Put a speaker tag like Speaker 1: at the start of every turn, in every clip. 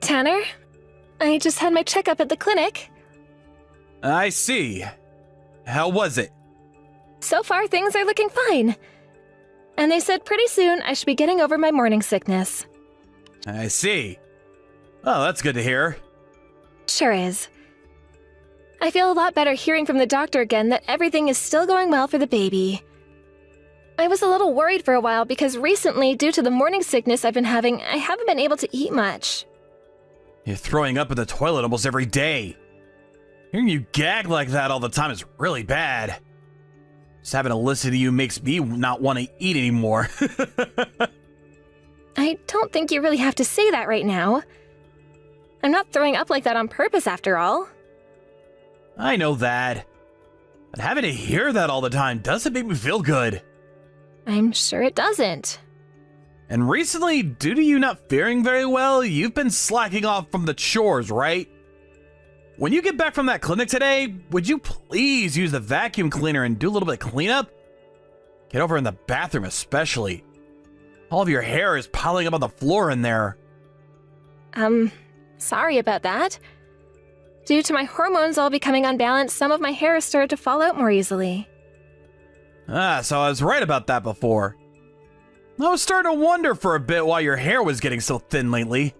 Speaker 1: Tanner, I just had my checkup at the clinic.
Speaker 2: I see. How was it?
Speaker 1: So far, things are looking fine. And they said pretty soon I should be getting over my morning sickness.
Speaker 2: I see. Oh, that's good to hear.
Speaker 1: Sure is. I feel a lot better hearing from the doctor again that everything is still going well for the baby. I was a little worried for a while because recently, due to the morning sickness I've been having, I haven't been able to eat much.
Speaker 2: You're throwing up in the toilet almost every day. Hearing you gag like that all the time is really bad. Just having to listen to you makes me not want to eat anymore.
Speaker 1: I don't think you really have to say that right now. I'm not throwing up like that on purpose after all.
Speaker 2: I know that. But having to hear that all the time doesn't make me feel good.
Speaker 1: I'm sure it doesn't.
Speaker 2: And recently, due to you not faring very well, you've been slacking off from the chores, right? When you get back from that clinic today, would you please use the vacuum cleaner and do a little bit of cleanup? Get over in the bathroom especially. All of your hair is piling up on the floor in there.
Speaker 1: Sorry about that. Due to my hormones all becoming unbalanced, some of my hair has started to fall out more easily.
Speaker 2: So I was right about that before. I was starting to wonder for a bit why your hair was getting so thin lately.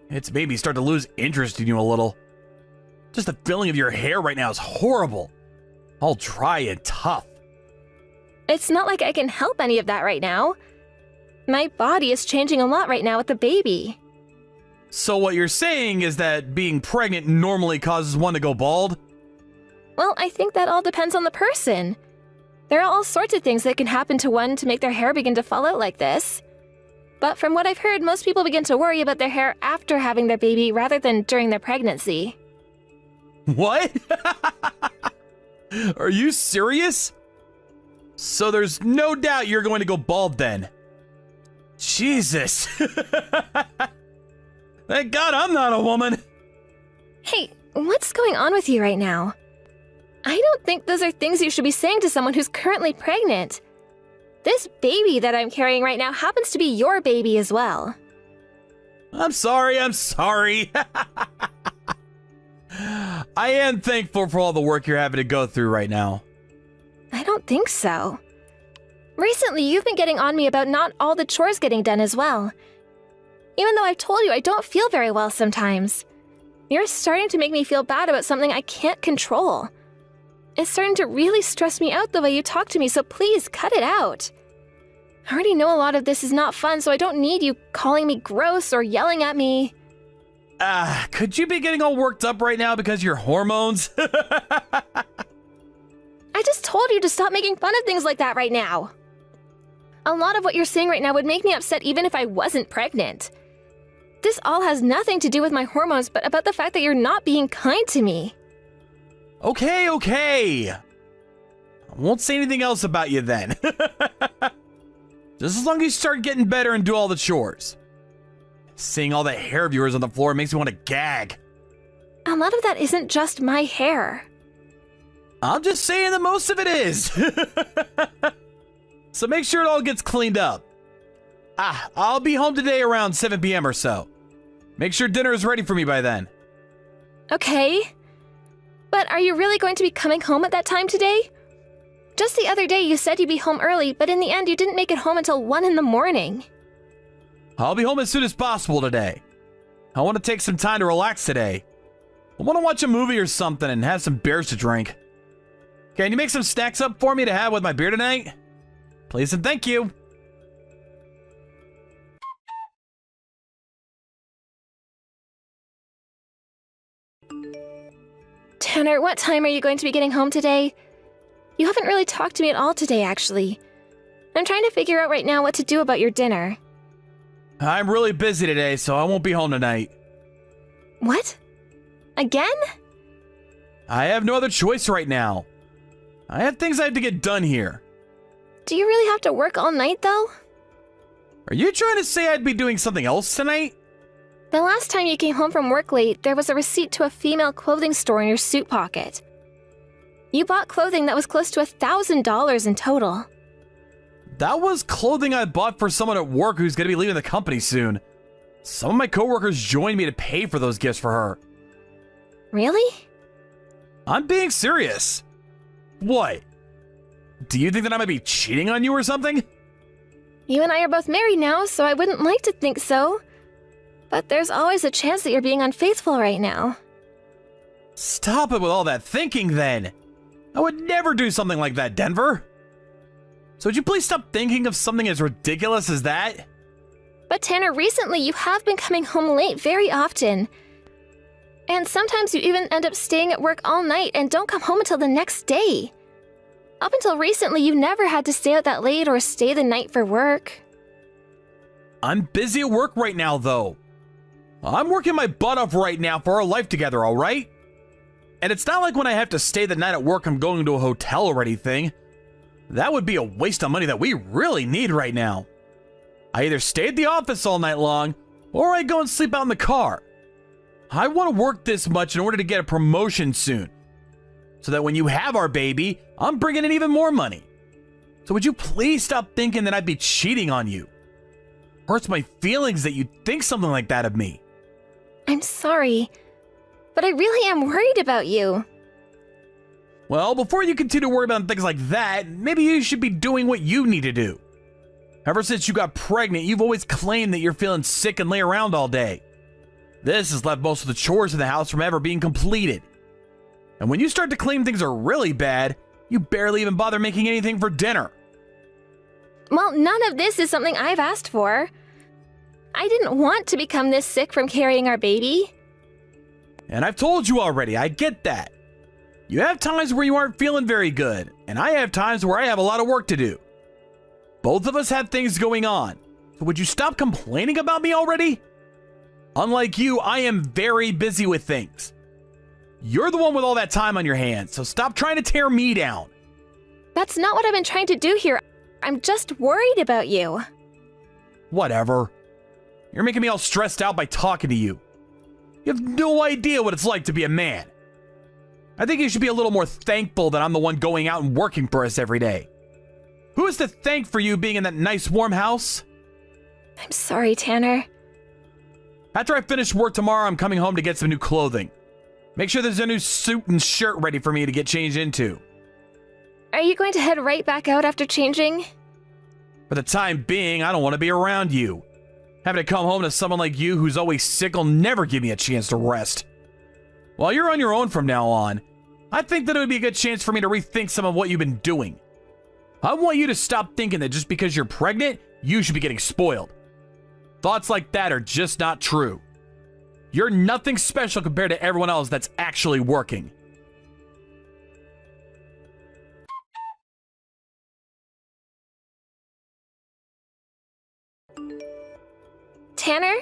Speaker 2: It's made me start to lose interest in you a little. Just the feeling of your hair right now is horrible. All dry and tough.
Speaker 1: It's not like I can help any of that right now. My body is changing a lot right now with the baby.
Speaker 2: So what you're saying is that being pregnant normally causes one to go bald?
Speaker 1: Well, I think that all depends on the person. There are all sorts of things that can happen to one to make their hair begin to fall out like this. But from what I've heard, most people begin to worry about their hair after having their baby rather than during their pregnancy.
Speaker 2: What? Are you serious? So there's no doubt you're going to go bald then. Jesus. Thank God I'm not a woman.
Speaker 1: Hey, what's going on with you right now? I don't think those are things you should be saying to someone who's currently pregnant. This baby that I'm carrying right now happens to be your baby as well.
Speaker 2: I'm sorry. I am thankful for all the work you're having to go through right now.
Speaker 1: I don't think so. Recently, you've been getting on me about not all the chores getting done as well. Even though I've told you I don't feel very well sometimes. You're starting to make me feel bad about something I can't control. It's starting to really stress me out the way you talk to me, so please cut it out. I already know a lot of this is not fun, so I don't need you calling me gross or yelling at me.
Speaker 2: Could you be getting all worked up right now because of your hormones?
Speaker 1: I just told you to stop making fun of things like that right now. A lot of what you're saying right now would make me upset even if I wasn't pregnant. This all has nothing to do with my hormones, but about the fact that you're not being kind to me.
Speaker 2: Okay. I won't say anything else about you then. Just as long as you start getting better and do all the chores. Seeing all that hair of yours on the floor makes me want to gag.
Speaker 1: A lot of that isn't just my hair.
Speaker 2: I'm just saying that most of it is. So make sure it all gets cleaned up. I'll be home today around 7 p.m. or so. Make sure dinner is ready for me by then.
Speaker 1: Okay. But are you really going to be coming home at that time today? Just the other day you said you'd be home early, but in the end you didn't make it home until 1 in the morning.
Speaker 2: I'll be home as soon as possible today. I want to take some time to relax today. I want to watch a movie or something and have some beers to drink. Can you make some snacks up for me to have with my beer tonight? Please and thank you.
Speaker 1: Tanner, what time are you going to be getting home today? You haven't really talked to me at all today, actually. I'm trying to figure out right now what to do about your dinner.
Speaker 2: I'm really busy today, so I won't be home tonight.
Speaker 1: What? Again?
Speaker 2: I have no other choice right now. I have things I have to get done here.
Speaker 1: Do you really have to work all night, though?
Speaker 2: Are you trying to say I'd be doing something else tonight?
Speaker 1: The last time you came home from work late, there was a receipt to a female clothing store in your suit pocket. You bought clothing that was close to $1,000 in total.
Speaker 2: That was clothing I bought for someone at work who's going to be leaving the company soon. Some of my coworkers joined me to pay for those gifts for her.
Speaker 1: Really?
Speaker 2: I'm being serious. What? Do you think that I might be cheating on you or something?
Speaker 1: You and I are both married now, so I wouldn't like to think so. But there's always a chance that you're being unfaithful right now.
Speaker 2: Stop it with all that thinking then. I would never do something like that, Denver. So would you please stop thinking of something as ridiculous as that?
Speaker 1: But Tanner, recently you have been coming home late very often. And sometimes you even end up staying at work all night and don't come home until the next day. Up until recently, you never had to stay out that late or stay the night for work.
Speaker 2: I'm busy at work right now, though. I'm working my butt off right now for our life together, all right? And it's not like when I have to stay the night at work, I'm going to a hotel or anything. That would be a waste of money that we really need right now. I either stay at the office all night long, or I go and sleep out in the car. I want to work this much in order to get a promotion soon, so that when you have our baby, I'm bringing in even more money. So would you please stop thinking that I'd be cheating on you? Hurts my feelings that you'd think something like that of me.
Speaker 1: I'm sorry, but I really am worried about you.
Speaker 2: Well, before you continue to worry about things like that, maybe you should be doing what you need to do. Ever since you got pregnant, you've always claimed that you're feeling sick and lay around all day. This has left most of the chores in the house from ever being completed. And when you start to claim things are really bad, you barely even bother making anything for dinner.
Speaker 1: Well, none of this is something I've asked for. I didn't want to become this sick from carrying our baby.
Speaker 2: And I've told you already, I get that. You have times where you aren't feeling very good, and I have times where I have a lot of work to do. Both of us have things going on, so would you stop complaining about me already? Unlike you, I am very busy with things. You're the one with all that time on your hands, so stop trying to tear me down.
Speaker 1: That's not what I've been trying to do here. I'm just worried about you.
Speaker 2: Whatever. You're making me all stressed out by talking to you. You have no idea what it's like to be a man. I think you should be a little more thankful that I'm the one going out and working for us every day. Who is to thank for you being in that nice warm house?
Speaker 1: I'm sorry, Tanner.
Speaker 2: After I finish work tomorrow, I'm coming home to get some new clothing. Make sure there's a new suit and shirt ready for me to get changed into.
Speaker 1: Are you going to head right back out after changing?
Speaker 2: For the time being, I don't want to be around you. Having to come home to someone like you who's always sick will never give me a chance to rest. While you're on your own from now on, I think that it would be a good chance for me to rethink some of what you've been doing. I want you to stop thinking that just because you're pregnant, you should be getting spoiled. Thoughts like that are just not true. You're nothing special compared to everyone else that's actually working.
Speaker 1: Tanner?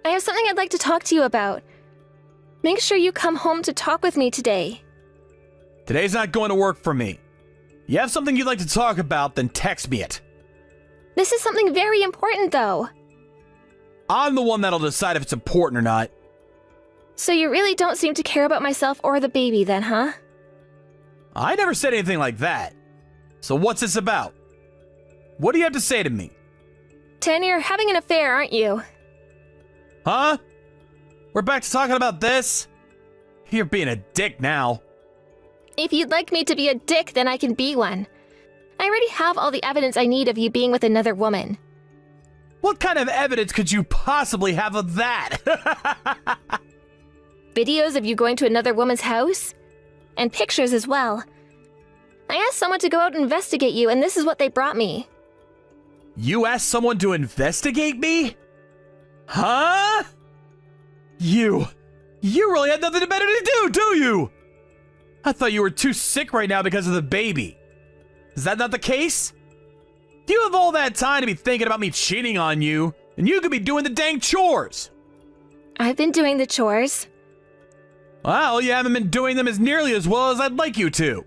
Speaker 1: I have something I'd like to talk to you about. Make sure you come home to talk with me today.
Speaker 2: Today's not going to work for me. You have something you'd like to talk about, then text me it.
Speaker 1: This is something very important, though.
Speaker 2: I'm the one that'll decide if it's important or not.
Speaker 1: So you really don't seem to care about myself or the baby then, huh?
Speaker 2: I never said anything like that. So what's this about? What do you have to say to me?
Speaker 1: Tanner, you're having an affair, aren't you?
Speaker 2: Huh? We're back to talking about this? You're being a dick now.
Speaker 1: If you'd like me to be a dick, then I can be one. I already have all the evidence I need of you being with another woman.
Speaker 2: What kind of evidence could you possibly have of that?
Speaker 1: Videos of you going to another woman's house? And pictures as well. I asked someone to go out and investigate you, and this is what they brought me.
Speaker 2: You asked someone to investigate me? Huh? You really had nothing better to do, do you? I thought you were too sick right now because of the baby. Is that not the case? Do you have all that time to be thinking about me cheating on you? And you could be doing the dang chores.
Speaker 1: I've been doing the chores.
Speaker 2: Well, you haven't been doing them as nearly as well as I'd like you to.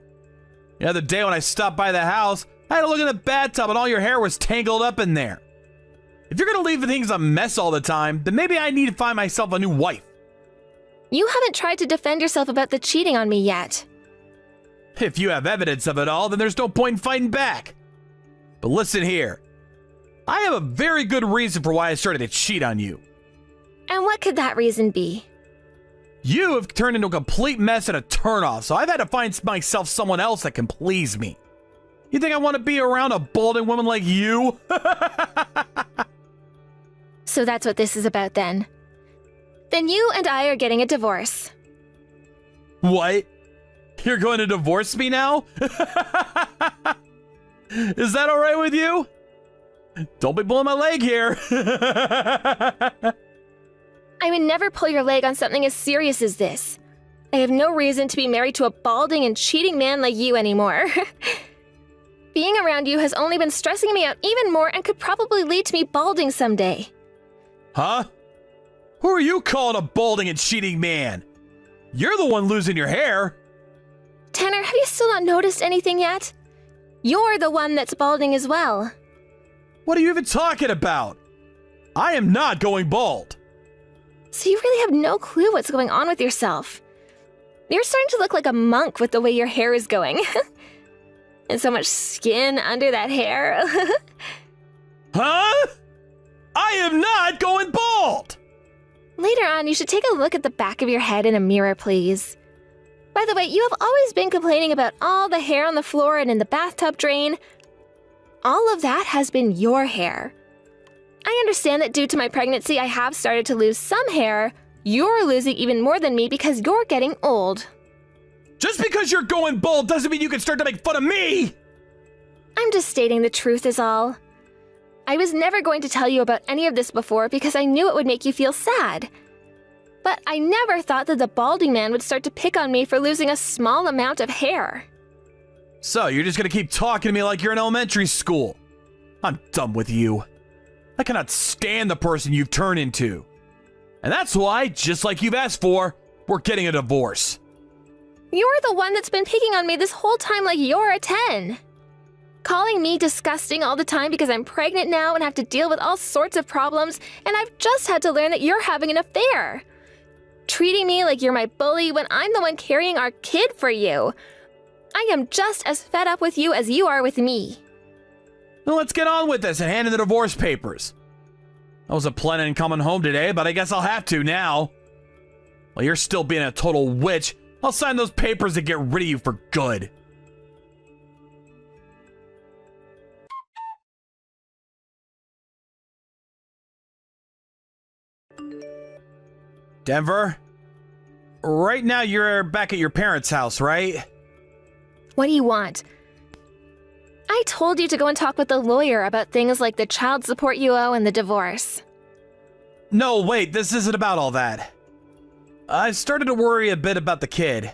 Speaker 2: The other day when I stopped by the house, I had to look in the bathtub and all your hair was tangled up in there. If you're gonna leave things a mess all the time, then maybe I need to find myself a new wife.
Speaker 1: You haven't tried to defend yourself about the cheating on me yet.
Speaker 2: If you have evidence of it all, then there's no point in fighting back. But listen here. I have a very good reason for why I started to cheat on you.
Speaker 1: And what could that reason be?
Speaker 2: You have turned into a complete mess and a turnoff, so I've had to find myself someone else that can please me. You think I want to be around a balding woman like you?
Speaker 1: So that's what this is about then. Then you and I are getting a divorce.
Speaker 2: What? You're going to divorce me now? Is that alright with you? Don't be pulling my leg here.
Speaker 1: I would never pull your leg on something as serious as this. I have no reason to be married to a balding and cheating man like you anymore. Being around you has only been stressing me out even more and could probably lead to me balding someday.
Speaker 2: Huh? Who are you calling a balding and cheating man? You're the one losing your hair.
Speaker 1: Tanner, have you still not noticed anything yet? You're the one that's balding as well.
Speaker 2: What are you even talking about? I am not going bald.
Speaker 1: So you really have no clue what's going on with yourself. You're starting to look like a monk with the way your hair is going. And so much skin under that hair.
Speaker 2: Huh? I am not going bald!
Speaker 1: Later on, you should take a look at the back of your head in a mirror, please. By the way, you have always been complaining about all the hair on the floor and in the bathtub drain. All of that has been your hair. I understand that due to my pregnancy, I have started to lose some hair. You're losing even more than me because you're getting old.
Speaker 2: Just because you're going bald doesn't mean you can start to make fun of me!
Speaker 1: I'm just stating the truth is all. I was never going to tell you about any of this before because I knew it would make you feel sad. But I never thought that the balding man would start to pick on me for losing a small amount of hair.
Speaker 2: So, you're just gonna keep talking to me like you're in elementary school. I'm done with you. I cannot stand the person you've turned into. And that's why, just like you've asked for, we're getting a divorce.
Speaker 1: You're the one that's been picking on me this whole time like you're a 10. Calling me disgusting all the time because I'm pregnant now and have to deal with all sorts of problems, and I've just had to learn that you're having an affair. Treating me like you're my bully when I'm the one carrying our kid for you. I am just as fed up with you as you are with me.
Speaker 2: Well, let's get on with this and hand in the divorce papers. I wasn't planning on coming home today, but I guess I'll have to now. While you're still being a total witch, I'll sign those papers and get rid of you for good. Denver? Right now you're back at your parents' house, right?
Speaker 1: What do you want? I told you to go and talk with the lawyer about things like the child support you owe and the divorce.
Speaker 2: No, wait, this isn't about all that. I've started to worry a bit about the kid.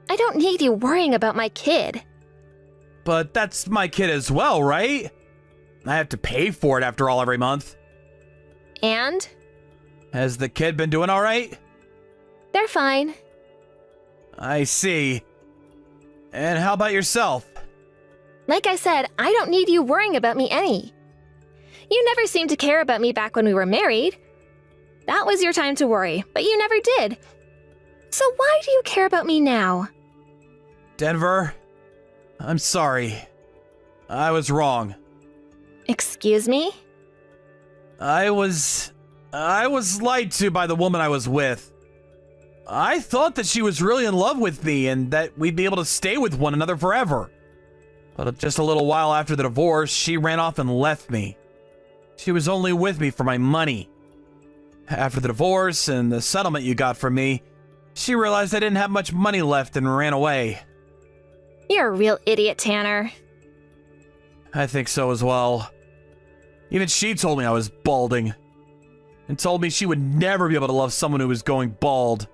Speaker 1: I don't need you worrying about my kid.
Speaker 2: But that's my kid as well, right? I have to pay for it after all every month.
Speaker 1: And?
Speaker 2: Has the kid been doing all right?
Speaker 1: They're fine.
Speaker 2: I see. And how about yourself?
Speaker 1: Like I said, I don't need you worrying about me any. You never seemed to care about me back when we were married. That was your time to worry, but you never did. So why do you care about me now?
Speaker 2: Denver, I'm sorry. I was wrong.
Speaker 1: Excuse me?
Speaker 2: I was lied to by the woman I was with. I thought that she was really in love with me and that we'd be able to stay with one another forever. But just a little while after the divorce, she ran off and left me. She was only with me for my money. After the divorce and the settlement you got from me, she realized I didn't have much money left and ran away.
Speaker 1: You're a real idiot, Tanner.
Speaker 2: I think so as well. Even she told me I was balding. And told me she would never be able to love someone who was going bald.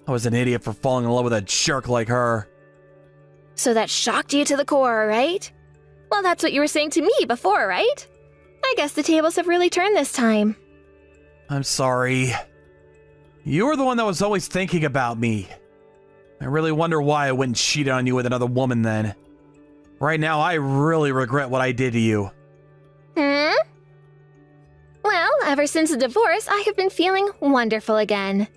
Speaker 2: I was an idiot for falling in love with a jerk like her.
Speaker 1: So that shocked you to the core, right? Well, that's what you were saying to me before, right? I guess the tables have really turned this time.
Speaker 2: I'm sorry. You were the one that was always thinking about me. I really wonder why I wouldn't cheat on you with another woman then. Right now, I really regret what I did to you.
Speaker 1: Well, ever since the divorce, I have been feeling wonderful again.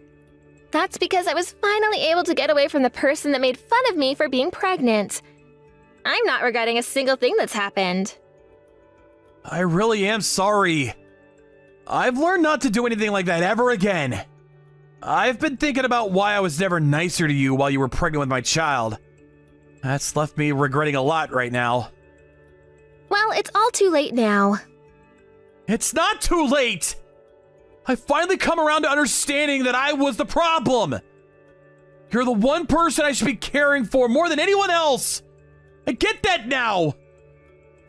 Speaker 1: That's because I was finally able to get away from the person that made fun of me for being pregnant. I'm not regretting a single thing that's happened.
Speaker 2: I really am sorry. I've learned not to do anything like that ever again. I've been thinking about why I was never nicer to you while you were pregnant with my child. That's left me regretting a lot right now.
Speaker 1: Well, it's all too late now.
Speaker 2: It's not too late! I finally come around to understanding that I was the problem. You're the one person I should be caring for more than anyone else. I get that now.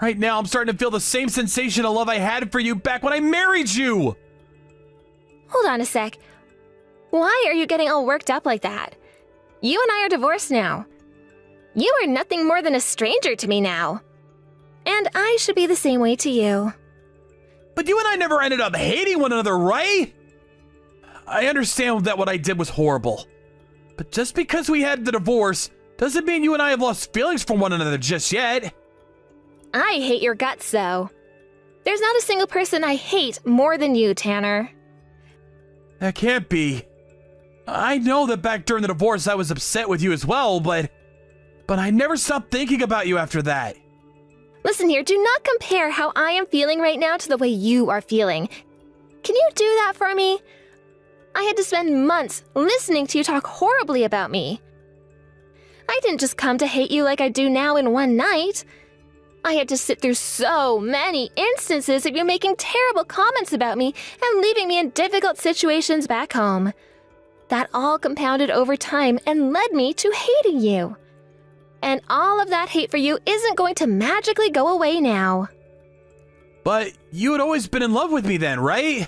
Speaker 2: Right now, I'm starting to feel the same sensation of love I had for you back when I married you.
Speaker 1: Hold on a sec. Why are you getting all worked up like that? You and I are divorced now. You are nothing more than a stranger to me now. And I should be the same way to you.
Speaker 2: But you and I never ended up hating one another, right? I understand that what I did was horrible. But just because we had the divorce doesn't mean you and I have lost feelings for one another just yet.
Speaker 1: I hate your guts, though. There's not a single person I hate more than you, Tanner.
Speaker 2: That can't be. I know that back during the divorce I was upset with you as well, but I never stopped thinking about you after that.
Speaker 1: Listen here, do not compare how I am feeling right now to the way you are feeling. Can you do that for me? I had to spend months listening to you talk horribly about me. I didn't just come to hate you like I do now in one night. I had to sit through so many instances of you making terrible comments about me and leaving me in difficult situations back home. That all compounded over time and led me to hating you. And all of that hate for you isn't going to magically go away now.
Speaker 2: But you had always been in love with me then, right?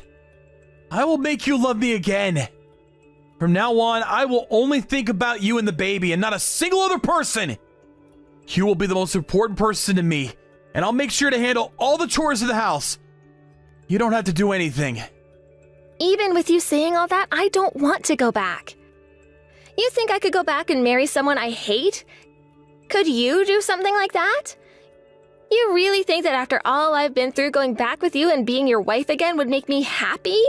Speaker 2: I will make you love me again. From now on, I will only think about you and the baby and not a single other person. You will be the most important person to me, and I'll make sure to handle all the chores of the house. You don't have to do anything.
Speaker 1: Even with you saying all that, I don't want to go back. You think I could go back and marry someone I hate? Could you do something like that? You really think that after all I've been through, going back with you and being your wife again would make me happy?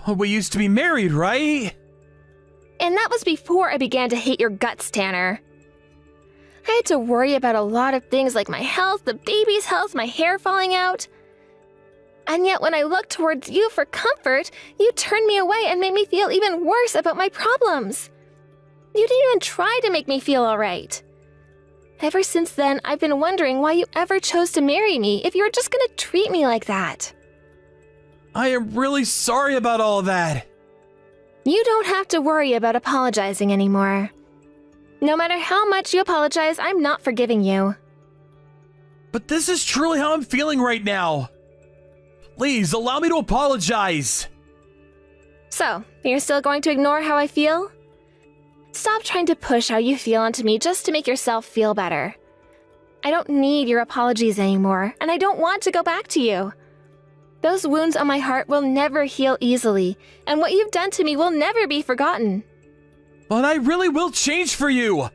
Speaker 2: But we used to be married, right?
Speaker 1: And that was before I began to hate your guts, Tanner. I had to worry about a lot of things like my health, the baby's health, my hair falling out. And yet when I looked towards you for comfort, you turned me away and made me feel even worse about my problems. You didn't even try to make me feel all right. Ever since then, I've been wondering why you ever chose to marry me if you were just gonna treat me like that.
Speaker 2: I am really sorry about all that.
Speaker 1: You don't have to worry about apologizing anymore. No matter how much you apologize, I'm not forgiving you.
Speaker 2: But this is truly how I'm feeling right now. Please, allow me to apologize.
Speaker 1: So, you're still going to ignore how I feel? Stop trying to push how you feel onto me just to make yourself feel better. I don't need your apologies anymore, and I don't want to go back to you. Those wounds on my heart will never heal easily, and what you've done to me will never be forgotten.
Speaker 2: But I really will change for you.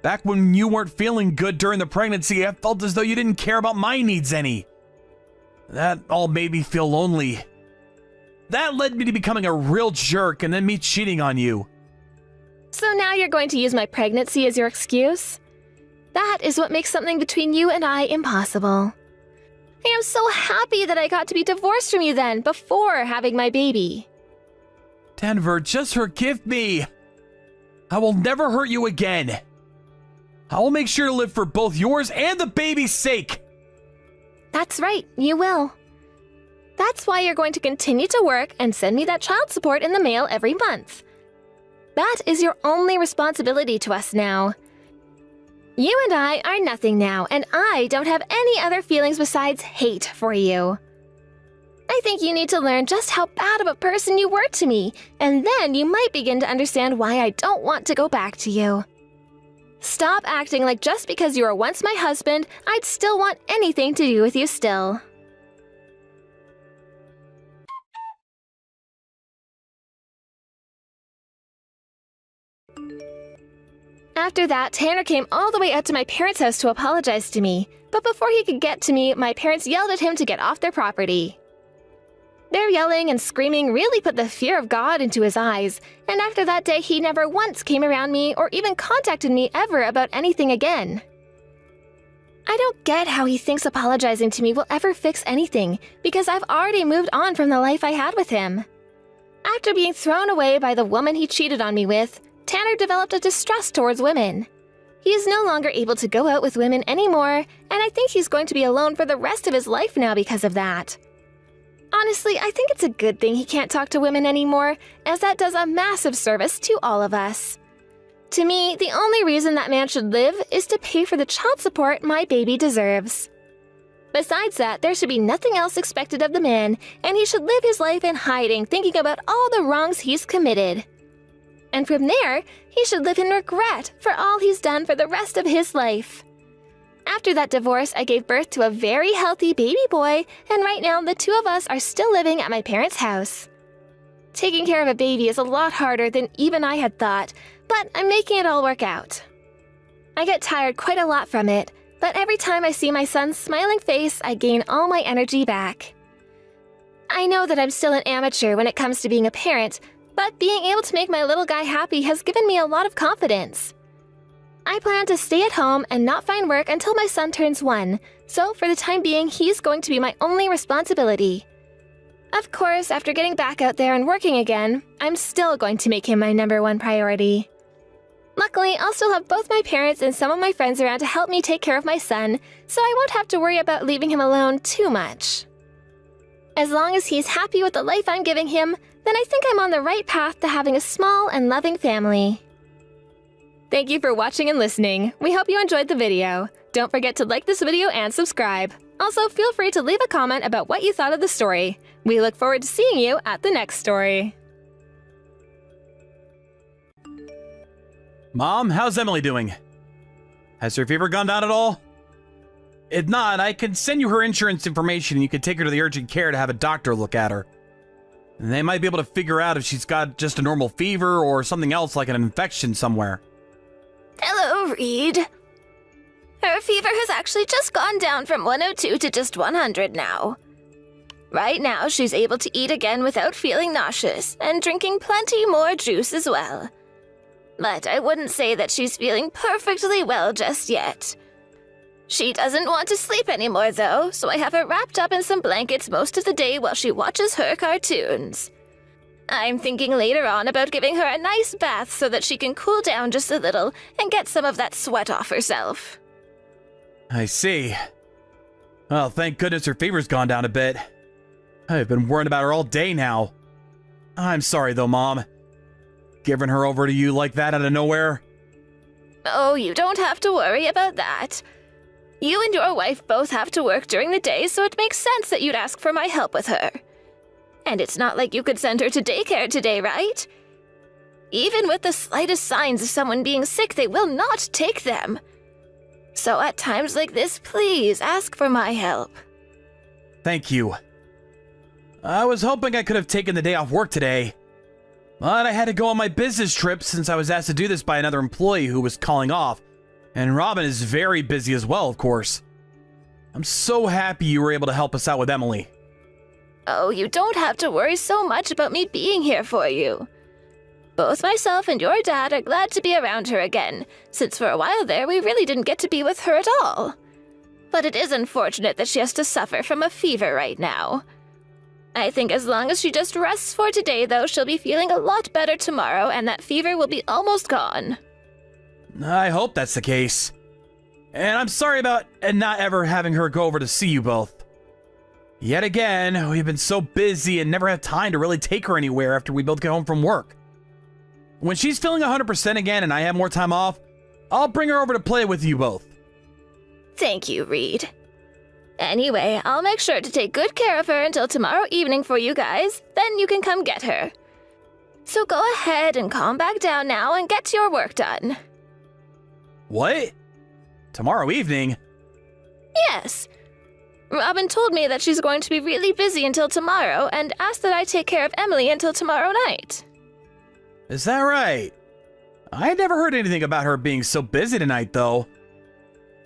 Speaker 2: Back when you weren't feeling good during the pregnancy, I felt as though you didn't care about my needs any. That all made me feel lonely. That led me to becoming a real jerk and then me cheating on you.
Speaker 1: So now you're going to use my pregnancy as your excuse? That is what makes something between you and I impossible. I am so happy that I got to be divorced from you then, before having my baby.
Speaker 2: Denver, just forgive me. I will never hurt you again. I will make sure to live for both yours and the baby's sake.
Speaker 1: That's right, you will. That's why you're going to continue to work and send me that child support in the mail every month. That is your only responsibility to us now. You and I are nothing now, and I don't have any other feelings besides hate for you. I think you need to learn just how bad of a person you were to me, and then you might begin to understand why I don't want to go back to you. Stop acting like just because you were once my husband, I'd still want anything to do with you still. After that, Tanner came all the way out to my parents' house to apologize to me, but before he could get to me, my parents yelled at him to get off their property. Their yelling and screaming really put the fear of God into his eyes, and after that day he never once came around me or even contacted me ever about anything again. I don't get how he thinks apologizing to me will ever fix anything, because I've already moved on from the life I had with him. After being thrown away by the woman he cheated on me with, Tanner developed a distrust towards women. He is no longer able to go out with women anymore, and I think he's going to be alone for the rest of his life now because of that. Honestly, I think it's a good thing he can't talk to women anymore, as that does a massive service to all of us. To me, the only reason that man should live is to pay for the child support my baby deserves. Besides that, there should be nothing else expected of the man, and he should live his life in hiding, thinking about all the wrongs he's committed. And from there, he should live in regret for all he's done for the rest of his life. After that divorce, I gave birth to a very healthy baby boy, and right now the two of us are still living at my parents' house. Taking care of a baby is a lot harder than even I had thought, but I'm making it all work out. I get tired quite a lot from it, but every time I see my son's smiling face, I gain all my energy back. I know that I'm still an amateur when it comes to being a parent, but being able to make my little guy happy has given me a lot of confidence. I plan to stay at home and not find work until my son turns 1, so for the time being, he's going to be my only responsibility. Of course, after getting back out there and working again, I'm still going to make him my #1 priority. Luckily, I'll still have both my parents and some of my friends around to help me take care of my son, so I won't have to worry about leaving him alone too much. As long as he's happy with the life I'm giving him, then I think I'm on the right path to having a small and loving family. Thank you for watching and listening. We hope you enjoyed the video. Don't forget to like this video and subscribe. Also, feel free to leave a comment about what you thought of the story. We look forward to seeing you at the next story.
Speaker 2: Mom, how's Emily doing? Has her fever gone down at all? If not, I can send you her insurance information and you can take her to the urgent care to have a doctor look at her. And they might be able to figure out if she's got just a normal fever or something else like an infection somewhere.
Speaker 1: Hello, Reed. Her fever has actually just gone down from 102 to just 100 now. Right now, she's able to eat again without feeling nauseous and drinking plenty more juice as well. But I wouldn't say that she's feeling perfectly well just yet. She doesn't want to sleep anymore, though, so I have her wrapped up in some blankets most of the day while she watches her cartoons. I'm thinking later on about giving her a nice bath so that she can cool down just a little and get some of that sweat off herself.
Speaker 2: I see. Well, thank goodness her fever's gone down a bit. I've been worrying about her all day now. I'm sorry though, Mom. Giving her over to you like that out of nowhere?
Speaker 1: Oh, you don't have to worry about that. You and your wife both have to work during the day, so it makes sense that you'd ask for my help with her. And it's not like you could send her to daycare today, right? Even with the slightest signs of someone being sick, they will not take them. So at times like this, please ask for my help.
Speaker 2: Thank you. I was hoping I could have taken the day off work today, but I had to go on my business trip since I was asked to do this by another employee who was calling off, and Robin is very busy as well, of course. I'm so happy you were able to help us out with Emily.
Speaker 1: Oh, you don't have to worry so much about me being here for you. Both myself and your dad are glad to be around her again, since for a while there we really didn't get to be with her at all. But it is unfortunate that she has to suffer from a fever right now. I think as long as she just rests for today, though, she'll be feeling a lot better tomorrow and that fever will be almost gone.
Speaker 2: I hope that's the case. And I'm sorry about not ever having her go over to see you both. Yet again, we've been so busy and never had time to really take her anywhere after we both get home from work. When she's feeling 100% again and I have more time off, I'll bring her over to play with you both.
Speaker 1: Thank you, Reed. Anyway, I'll make sure to take good care of her until tomorrow evening for you guys, then you can come get her. So go ahead and calm back down now and get your work done.
Speaker 2: What? Tomorrow evening?
Speaker 1: Yes. Robin told me that she's going to be really busy until tomorrow and asked that I take care of Emily until tomorrow night.
Speaker 2: Is that right? I never heard anything about her being so busy tonight, though.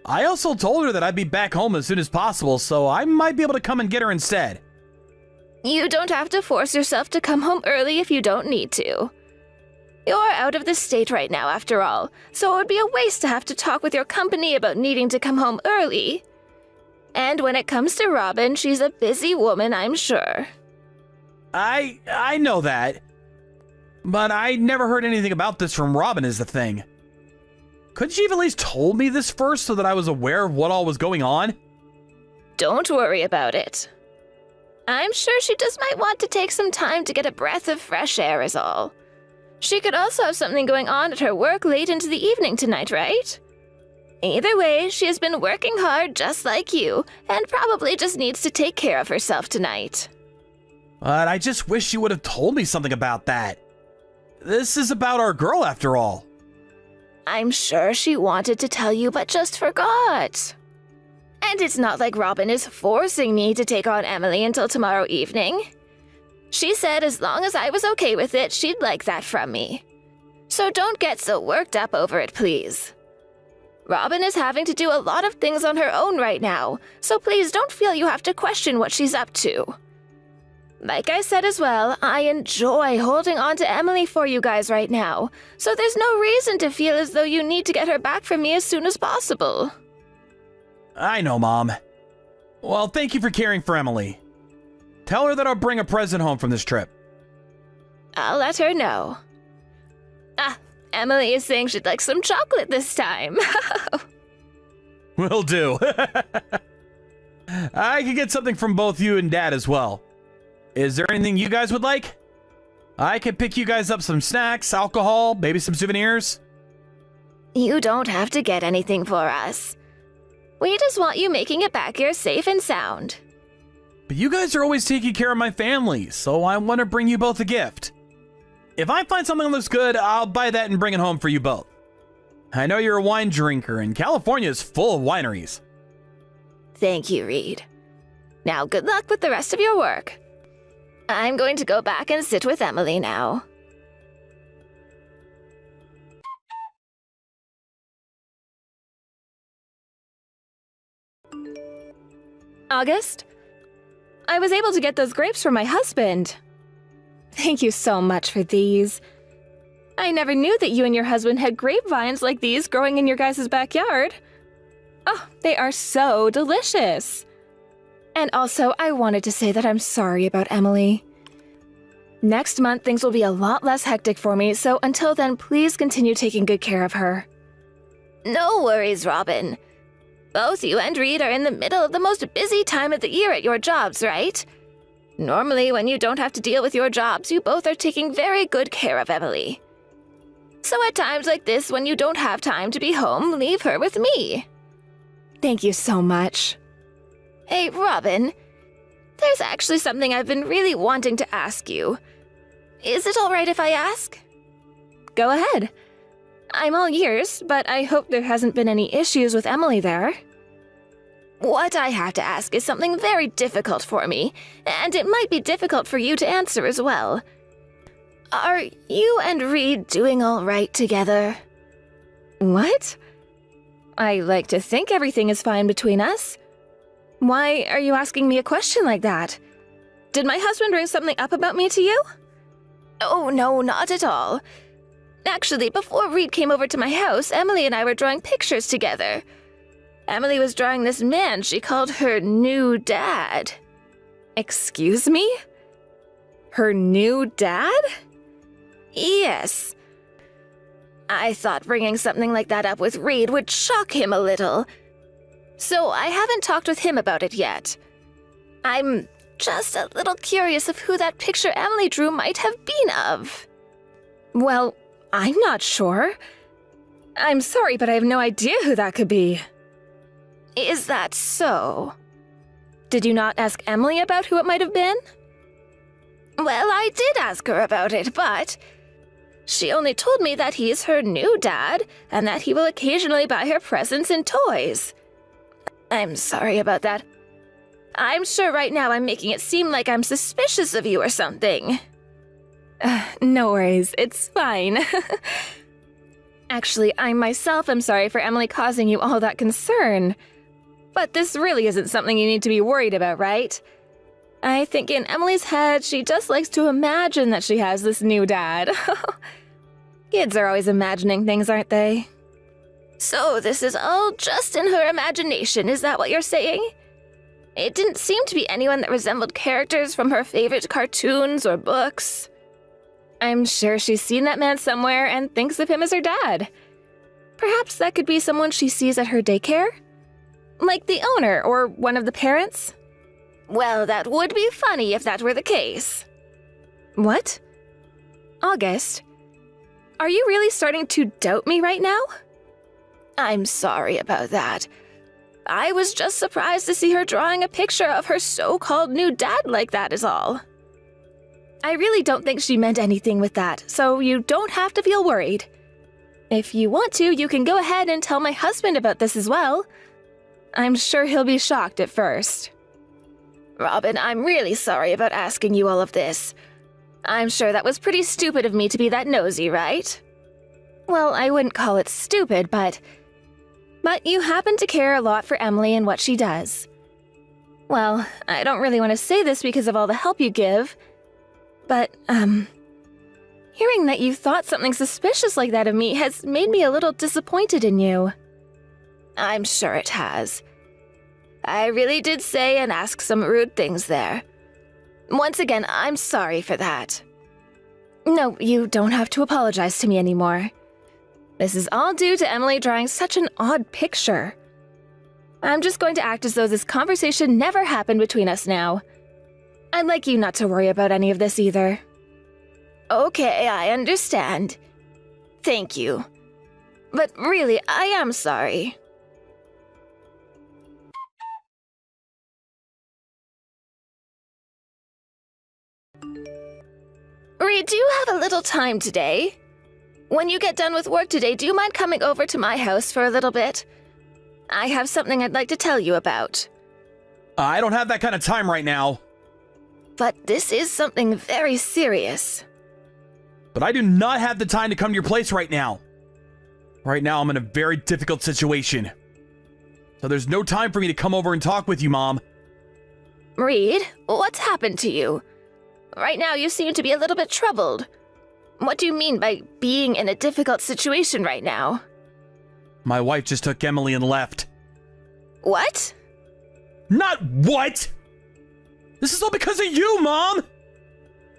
Speaker 2: I also told her that I'd be back home as soon as possible, so I might be able to come and get her instead.
Speaker 1: You don't have to force yourself to come home early if you don't need to. You're out of the state right now, after all, so it would be a waste to have to talk with your company about needing to come home early. And when it comes to Robin, she's a busy woman, I'm sure.
Speaker 2: I know that. But I never heard anything about this from Robin is the thing. Couldn't she have at least told me this first so that I was aware of what all was going on?
Speaker 1: Don't worry about it. I'm sure she just might want to take some time to get a breath of fresh air is all. She could also have something going on at her work late into the evening tonight, right? Either way, she has been working hard just like you, and probably just needs to take care of herself tonight.
Speaker 2: But I just wish she would have told me something about that. This is about our girl after all.
Speaker 1: I'm sure she wanted to tell you but just forgot. And it's not like Robin is forcing me to take on Emily until tomorrow evening. She said as long as I was okay with it, she'd like that from me. So don't get so worked up over it, please. Robin is having to do a lot of things on her own right now, so please don't feel you have to question what she's up to. Like I said as well, I enjoy holding on to Emily for you guys right now, so there's no reason to feel as though you need to get her back from me as soon as possible.
Speaker 2: I know, Mom. Well, thank you for caring for Emily. Tell her that I'll bring a present home from this trip.
Speaker 1: I'll let her know. Emily is saying she'd like some chocolate this time.
Speaker 2: Will do. I could get something from both you and Dad as well. Is there anything you guys would like? I could pick you guys up some snacks, alcohol, maybe some souvenirs.
Speaker 1: You don't have to get anything for us. We just want you making it back here safe and sound.
Speaker 2: But you guys are always taking care of my family, so I want to bring you both a gift. If I find something that looks good, I'll buy that and bring it home for you both. I know you're a wine drinker, and California is full of wineries.
Speaker 1: Thank you, Reed. Now good luck with the rest of your work. I'm going to go back and sit with Emily now. August? I was able to get those grapes from my husband. Thank you so much for these. I never knew that you and your husband had grapevines like these growing in your guys' backyard. Oh, they are so delicious. And also, I wanted to say that I'm sorry about Emily. Next month, things will be a lot less hectic for me, so until then, please continue taking good care of her. No worries, Robin. Both you and Reed are in the middle of the most busy time of the year at your jobs, right? Normally, when you don't have to deal with your jobs, you both are taking very good care of Emily. So at times like this, when you don't have time to be home, leave her with me. Thank you so much. Hey, Robin. There's actually something I've been really wanting to ask you. Is it all right if I ask? Go ahead. I'm all ears, but I hope there hasn't been any issues with Emily there. What I have to ask is something very difficult for me, and it might be difficult for you to answer as well. Are you and Reed doing all right together? What? I like to think everything is fine between us. Why are you asking me a question like that? Did my husband bring something up about me to you? Oh, no, not at all. Actually, before Reed came over to my house, Emily and I were drawing pictures together. Emily was drawing this man she called her new dad. Excuse me? Her new dad? Yes. I thought bringing something like that up with Reed would shock him a little. So I haven't talked with him about it yet. I'm just a little curious of who that picture Emily drew might have been of. Well, I'm not sure. I'm sorry, but I have no idea who that could be. Is that so? Did you not ask Emily about who it might have been? Well, I did ask her about it, but she only told me that he's her new dad and that he will occasionally buy her presents and toys. I'm sorry about that. I'm sure right now I'm making it seem like I'm suspicious of you or something. No worries, it's fine. Actually, I myself am sorry for Emily causing you all that concern. But this really isn't something you need to be worried about, right? I think in Emily's head, she just likes to imagine that she has this new dad. Kids are always imagining things, aren't they? So this is all just in her imagination, is that what you're saying? It didn't seem to be anyone that resembled characters from her favorite cartoons or books. I'm sure she's seen that man somewhere and thinks of him as her dad. Perhaps that could be someone she sees at her daycare? Like the owner or one of the parents? Well, that would be funny if that were the case. What? August, are you really starting to doubt me right now? I'm sorry about that. I was just surprised to see her drawing a picture of her so-called new dad like that is all. I really don't think she meant anything with that, so you don't have to feel worried. If you want to, you can go ahead and tell my husband about this as well. I'm sure he'll be shocked at first. Robin, I'm really sorry about asking you all of this. I'm sure that was pretty stupid of me to be that nosy, right? Well, I wouldn't call it stupid, but you happen to care a lot for Emily and what she does. Well, I don't really want to say this because of all the help you give, but, hearing that you thought something suspicious like that of me has made me a little disappointed in you. I'm sure it has. I really did say and ask some rude things there. Once again, I'm sorry for that. No, you don't have to apologize to me anymore. This is all due to Emily drawing such an odd picture. I'm just going to act as though this conversation never happened between us now. I'd like you not to worry about any of this either. Okay, I understand. Thank you. But really, I am sorry. Reed, do you have a little time today? When you get done with work today, do you mind coming over to my house for a little bit? I have something I'd like to tell you about.
Speaker 2: I don't have that kind of time right now.
Speaker 1: But this is something very serious.
Speaker 2: But I do not have the time to come to your place right now. Right now, I'm in a very difficult situation. So there's no time for me to come over and talk with you, Mom.
Speaker 1: Reed, what's happened to you? Right now, you seem to be a little bit troubled. What do you mean by being in a difficult situation right now?
Speaker 2: My wife just took Emily and left.
Speaker 1: What?
Speaker 2: Not what! This is all because of you, Mom!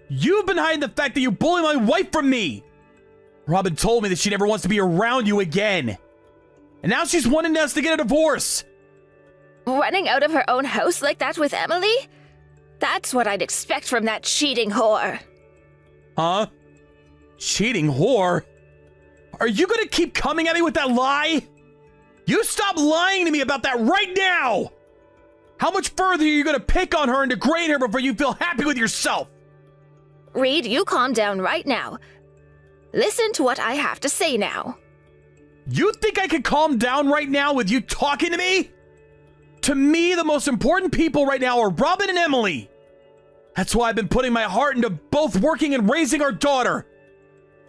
Speaker 2: You've been hiding the fact that you bully my wife from me! Robin told me that she never wants to be around you again. And now she's wanting us to get a divorce!
Speaker 1: Running out of her own house like that with Emily? That's what I'd expect from that cheating whore.
Speaker 2: Huh? Cheating whore? Are you gonna keep coming at me with that lie? You stop lying to me about that right now! How much further are you gonna pick on her and degrade her before you feel happy with yourself?
Speaker 1: Reed, you calm down right now. Listen to what I have to say now.
Speaker 2: You think I could calm down right now with you talking to me? To me, the most important people right now are Robin and Emily. That's why I've been putting my heart into both working and raising our daughter.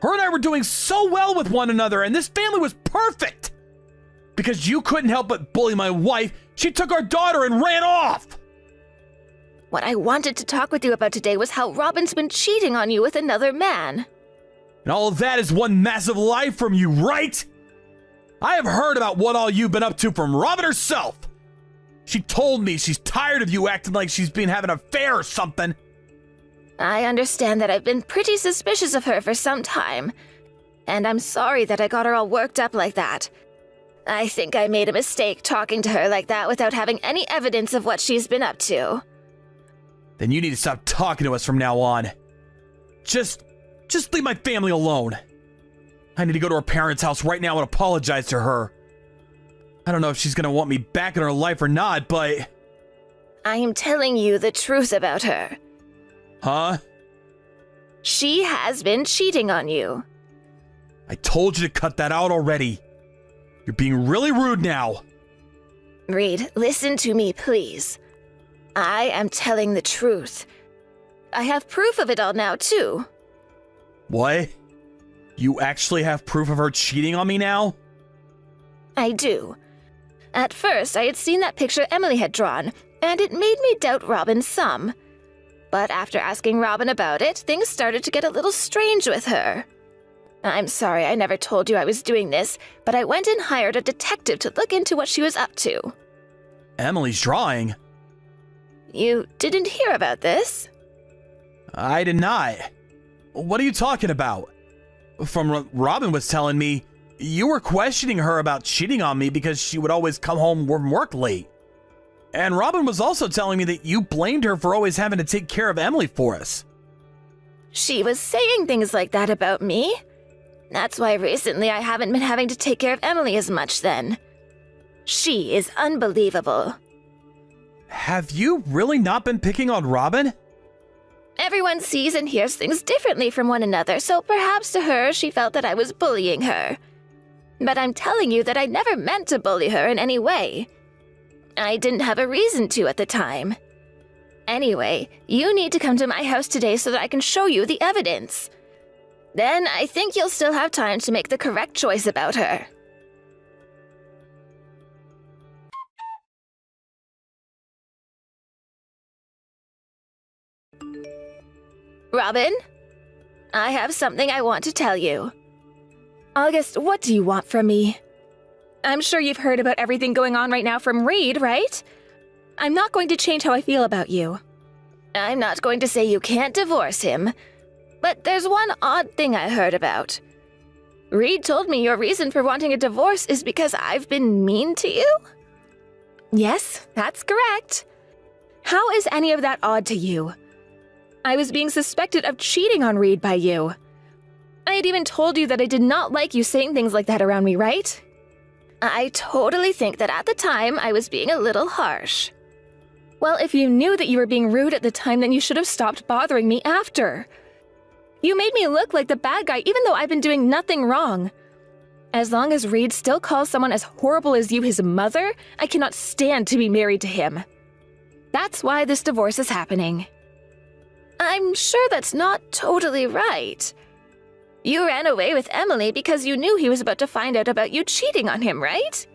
Speaker 2: Her and I were doing so well with one another, and this family was perfect. Because you couldn't help but bully my wife, she took our daughter and ran off.
Speaker 1: What I wanted to talk with you about today was how Robin's been cheating on you with another man.
Speaker 2: And all of that is one massive lie from you, right? I have heard about what all you've been up to from Robin herself. She told me she's tired of you acting like she's been having an affair or something.
Speaker 1: I understand that I've been pretty suspicious of her for some time, and I'm sorry that I got her all worked up like that. I think I made a mistake talking to her like that without having any evidence of what she's been up to.
Speaker 2: Then you need to stop talking to us from now on. Just leave my family alone. I need to go to her parents' house right now and apologize to her. I don't know if she's gonna want me back in her life or not, but...
Speaker 1: I am telling you the truth about her.
Speaker 2: Huh?
Speaker 1: She has been cheating on you.
Speaker 2: I told you to cut that out already. You're being really rude now.
Speaker 1: Reed, listen to me, please. I am telling the truth. I have proof of it all now, too.
Speaker 2: What? You actually have proof of her cheating on me now?
Speaker 1: I do. At first, I had seen that picture Emily had drawn, and it made me doubt Robin some. But after asking Robin about it, things started to get a little strange with her. I'm sorry I never told you I was doing this, but I went and hired a detective to look into what she was up to.
Speaker 2: Emily's drawing?
Speaker 1: You didn't hear about this?
Speaker 2: I did not. What are you talking about? From what Robin was telling me, you were questioning her about cheating on me because she would always come home from work late. And Robin was also telling me that you blamed her for always having to take care of Emily for us.
Speaker 1: She was saying things like that about me. That's why recently I haven't been having to take care of Emily as much then. She is unbelievable.
Speaker 2: Have you really not been picking on Robin?
Speaker 1: Everyone sees and hears things differently from one another, so perhaps to her she felt that I was bullying her. But I'm telling you that I never meant to bully her in any way. I didn't have a reason to at the time. Anyway, you need to come to my house today so that I can show you the evidence. Then I think you'll still have time to make the correct choice about her. Robin, I have something I want to tell you. August, what do you want from me? I'm sure you've heard about everything going on right now from Reed, right? I'm not going to change how I feel about you. I'm not going to say you can't divorce him, but there's one odd thing I heard about. Reed told me your reason for wanting a divorce is because I've been mean to you? Yes, that's correct. How is any of that odd to you? I was being suspected of cheating on Reed by you. I had even told you that I did not like you saying things like that around me, right? I totally think that at the time I was being a little harsh. Well, if you knew that you were being rude at the time, then you should have stopped bothering me after. You made me look like the bad guy even though I've been doing nothing wrong. As long as Reed still calls someone as horrible as you his mother, I cannot stand to be married to him. That's why this divorce is happening. I'm sure that's not totally right. You ran away with Emily because you knew he was about to find out about you cheating on him, right?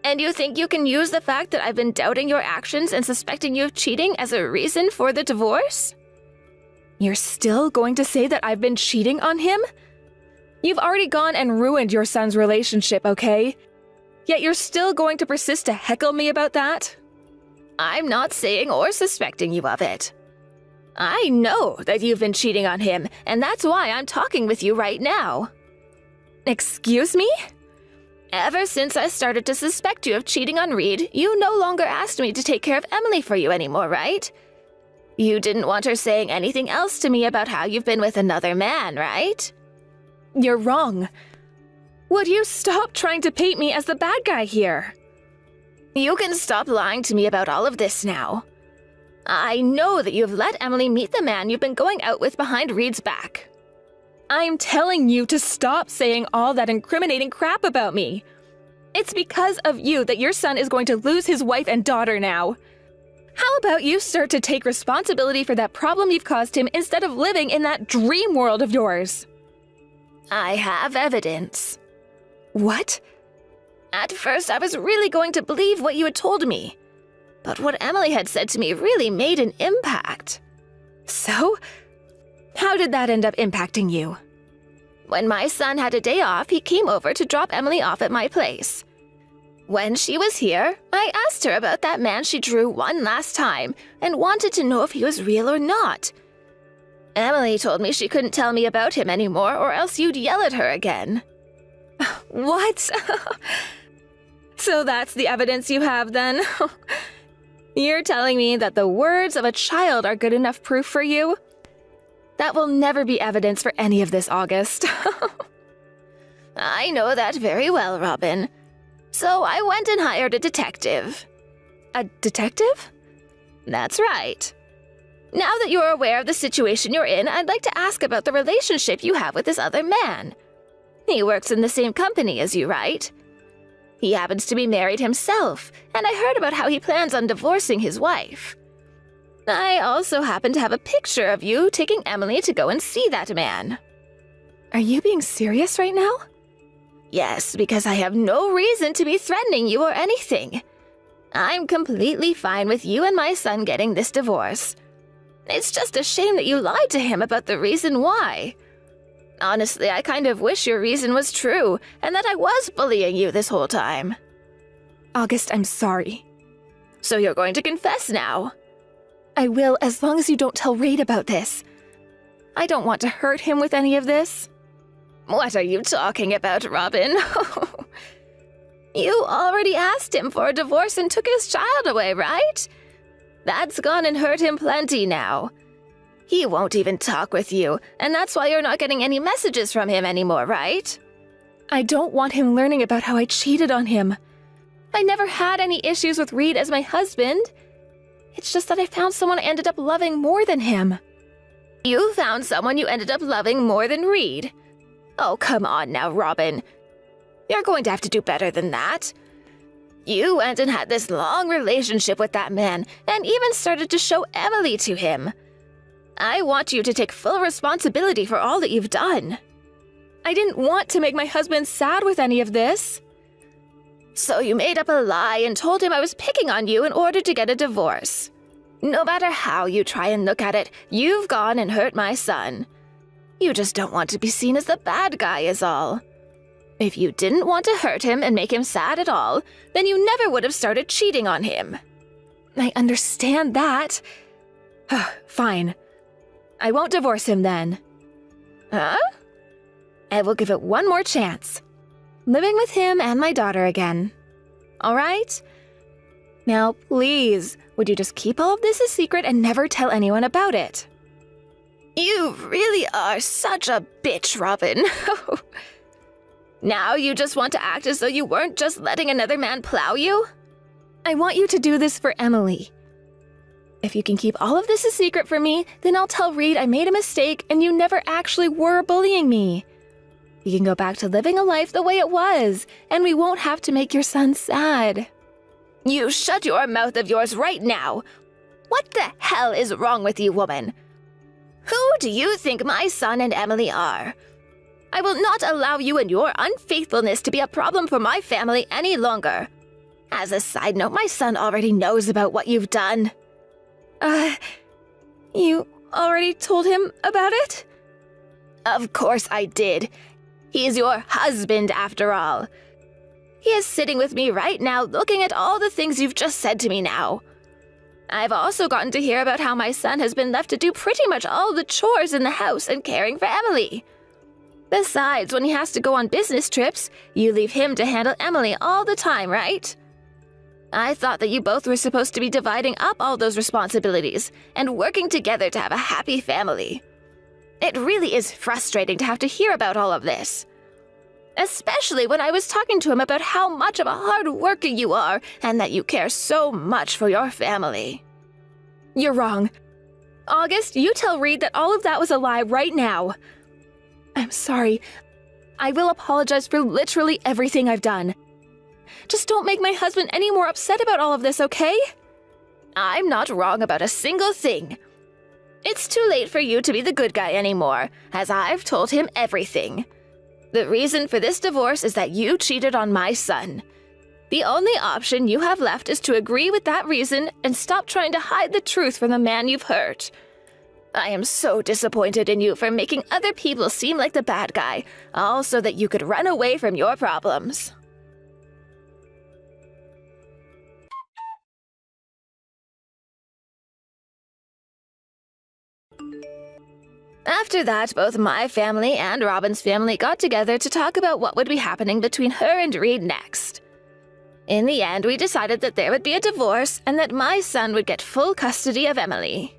Speaker 1: And you think you can use the fact that I've been doubting your actions and suspecting you of cheating as a reason for the divorce? You're still going to say that I've been cheating on him? You've already gone and ruined your son's relationship, okay? Yet you're still going to persist to heckle me about that? I'm not saying or suspecting you of it. I know that you've been cheating on him, and that's why I'm talking with you right now. Excuse me? Ever since I started to suspect you of cheating on Reed, you no longer asked me to take care of Emily for you anymore, right? You didn't want her saying anything else to me about how you've been with another man, right? You're wrong. Would you stop trying to paint me as the bad guy here? You can stop lying to me about all of this now. I know that you've let Emily meet the man you've been going out with behind Reed's back. I'm telling you to stop saying all that incriminating crap about me. It's because of you that your son is going to lose his wife and daughter now. How about you start to take responsibility for that problem you've caused him instead of living in that dream world of yours? I have evidence. What? At first, I was really going to believe what you had told me. But what Emily had said to me really made an impact. So? How did that end up impacting you? When my son had a day off, he came over to drop Emily off at my place. When she was here, I asked her about that man she drew one last time and wanted to know if he was real or not. Emily told me she couldn't tell me about him anymore or else you'd yell at her again. What? So that's the evidence you have then? You're telling me that the words of a child are good enough proof for you? That will never be evidence for any of this, August. I know that very well, Robin. So I went and hired a detective. A detective? That's right. Now that you're aware of the situation you're in, I'd like to ask about the relationship you have with this other man. He works in the same company as you, right? He happens to be married himself, and I heard about how he plans on divorcing his wife. I also happen to have a picture of you taking Emily to go and see that man. Are you being serious right now? Yes, because I have no reason to be threatening you or anything. I'm completely fine with you and my son getting this divorce. It's just a shame that you lied to him about the reason why. Honestly, I kind of wish your reason was true, and that I was bullying you this whole time. August, I'm sorry. So you're going to confess now? I will, as long as you don't tell Reed about this. I don't want to hurt him with any of this. What are you talking about, Robin? You already asked him for a divorce and took his child away, right? That's gone and hurt him plenty now. He won't even talk with you, and that's why you're not getting any messages from him anymore, right? I don't want him learning about how I cheated on him. I never had any issues with Reed as my husband. It's just that I found someone I ended up loving more than him. You found someone you ended up loving more than Reed? Oh, come on now, Robin. You're going to have to do better than that. You went and had this long relationship with that man, and even started to show Emily to him. I want you to take full responsibility for all that you've done. I didn't want to make my husband sad with any of this. So you made up a lie and told him I was picking on you in order to get a divorce. No matter how you try and look at it, you've gone and hurt my son. You just don't want to be seen as the bad guy is all. If you didn't want to hurt him and make him sad at all, then you never would have started cheating on him. I understand that. Fine. I won't divorce him then. Huh? I will give it one more chance. Living with him and my daughter again. All right? Now, please, would you just keep all of this a secret and never tell anyone about it? You really are such a bitch, Robin. Now you just want to act as though you weren't just letting another man plow you? I want you to do this for Emily. If you can keep all of this a secret from me, then I'll tell Reed I made a mistake and you never actually were bullying me. You can go back to living a life the way it was, and we won't have to make your son sad. You shut your mouth of yours right now. What the hell is wrong with you, woman? Who do you think my son and Emily are? I will not allow you and your unfaithfulness to be a problem for my family any longer. As a side note, my son already knows about what you've done. You already told him about it? Of course I did. He's your husband, after all. He is sitting with me right now looking at all the things you've just said to me now. I've also gotten to hear about how my son has been left to do pretty much all the chores in the house and caring for Emily. Besides, when he has to go on business trips, you leave him to handle Emily all the time, right? I thought that you both were supposed to be dividing up all those responsibilities and working together to have a happy family. It really is frustrating to have to hear about all of this. Especially when I was talking to him about how much of a hard worker you are and that you care so much for your family. You're wrong. August, you tell Reed that all of that was a lie right now. I'm sorry. I will apologize for literally everything I've done. Just don't make my husband any more upset about all of this, okay? I'm not wrong about a single thing. It's too late for you to be the good guy anymore, as I've told him everything. The reason for this divorce is that you cheated on my son. The only option you have left is to agree with that reason and stop trying to hide the truth from the man you've hurt. I am so disappointed in you for making other people seem like the bad guy, all so that you could run away from your problems. After that, both my family and Robin's family got together to talk about what would be happening between her and Reed next. In the end, we decided that there would be a divorce and that my son would get full custody of Emily.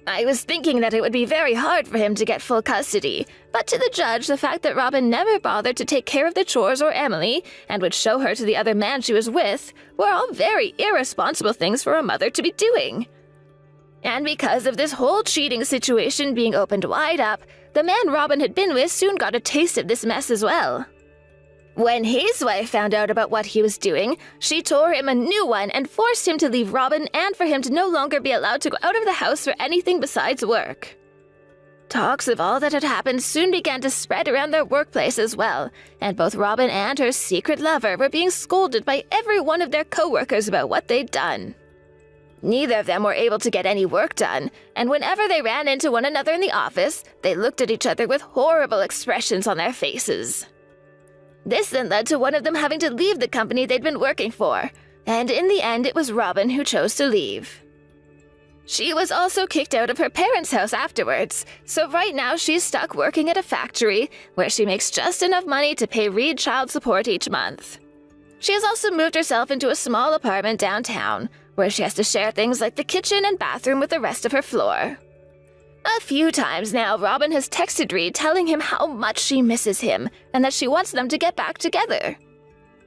Speaker 1: I was thinking that it would be very hard for him to get full custody, but to the judge, the fact that Robin never bothered to take care of the chores or Emily and would show her to the other man she was with were all very irresponsible things for a mother to be doing. And because of this whole cheating situation being opened wide up, the man Robin had been with soon got a taste of this mess as well. When his wife found out about what he was doing, she tore him a new one and forced him to leave Robin and for him to no longer be allowed to go out of the house for anything besides work. Talks of all that had happened soon began to spread around their workplace as well, and both Robin and her secret lover were being scolded by every one of their co-workers about what they'd done. Neither of them were able to get any work done, and whenever they ran into one another in the office, they looked at each other with horrible expressions on their faces. This then led to one of them having to leave the company they'd been working for, and in the end it was Robin who chose to leave. She was also kicked out of her parents' house afterwards, so right now she's stuck working at a factory where she makes just enough money to pay Reed child support each month. She has also moved herself into a small apartment downtown, where she has to share things like the kitchen and bathroom with the rest of her floor. A few times now, Robin has texted Reed telling him how much she misses him and that she wants them to get back together.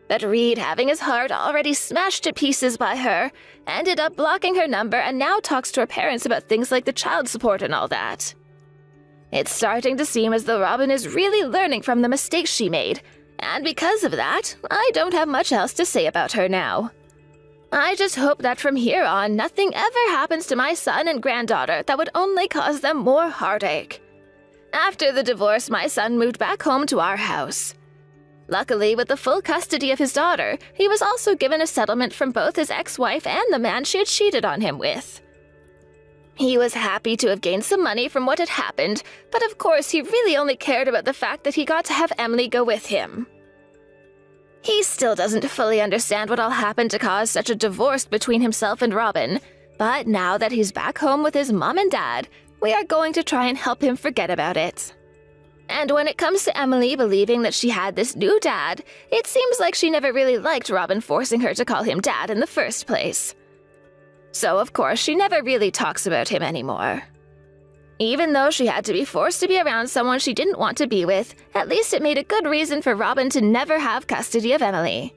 Speaker 1: But Reed, having his heart already smashed to pieces by her, ended up blocking her number and now talks to her parents about things like the child support and all that. It's starting to seem as though Robin is really learning from the mistakes she made, and because of that, I don't have much else to say about her now. I just hope that from here on, nothing ever happens to my son and granddaughter that would only cause them more heartache. After the divorce, my son moved back home to our house. Luckily, with the full custody of his daughter, he was also given a settlement from both his ex-wife and the man she had cheated on him with. He was happy to have gained some money from what had happened, but of course he really only cared about the fact that he got to have Emily go with him. He still doesn't fully understand what all happened to cause such a divorce between himself and Robin, but now that he's back home with his mom and dad, we are going to try and help him forget about it. And when it comes to Emily believing that she had this new dad, it seems like she never really liked Robin forcing her to call him dad in the first place. So of course she never really talks about him anymore. Even though she had to be forced to be around someone she didn't want to be with, at least it made a good reason for Robin to never have custody of Emily.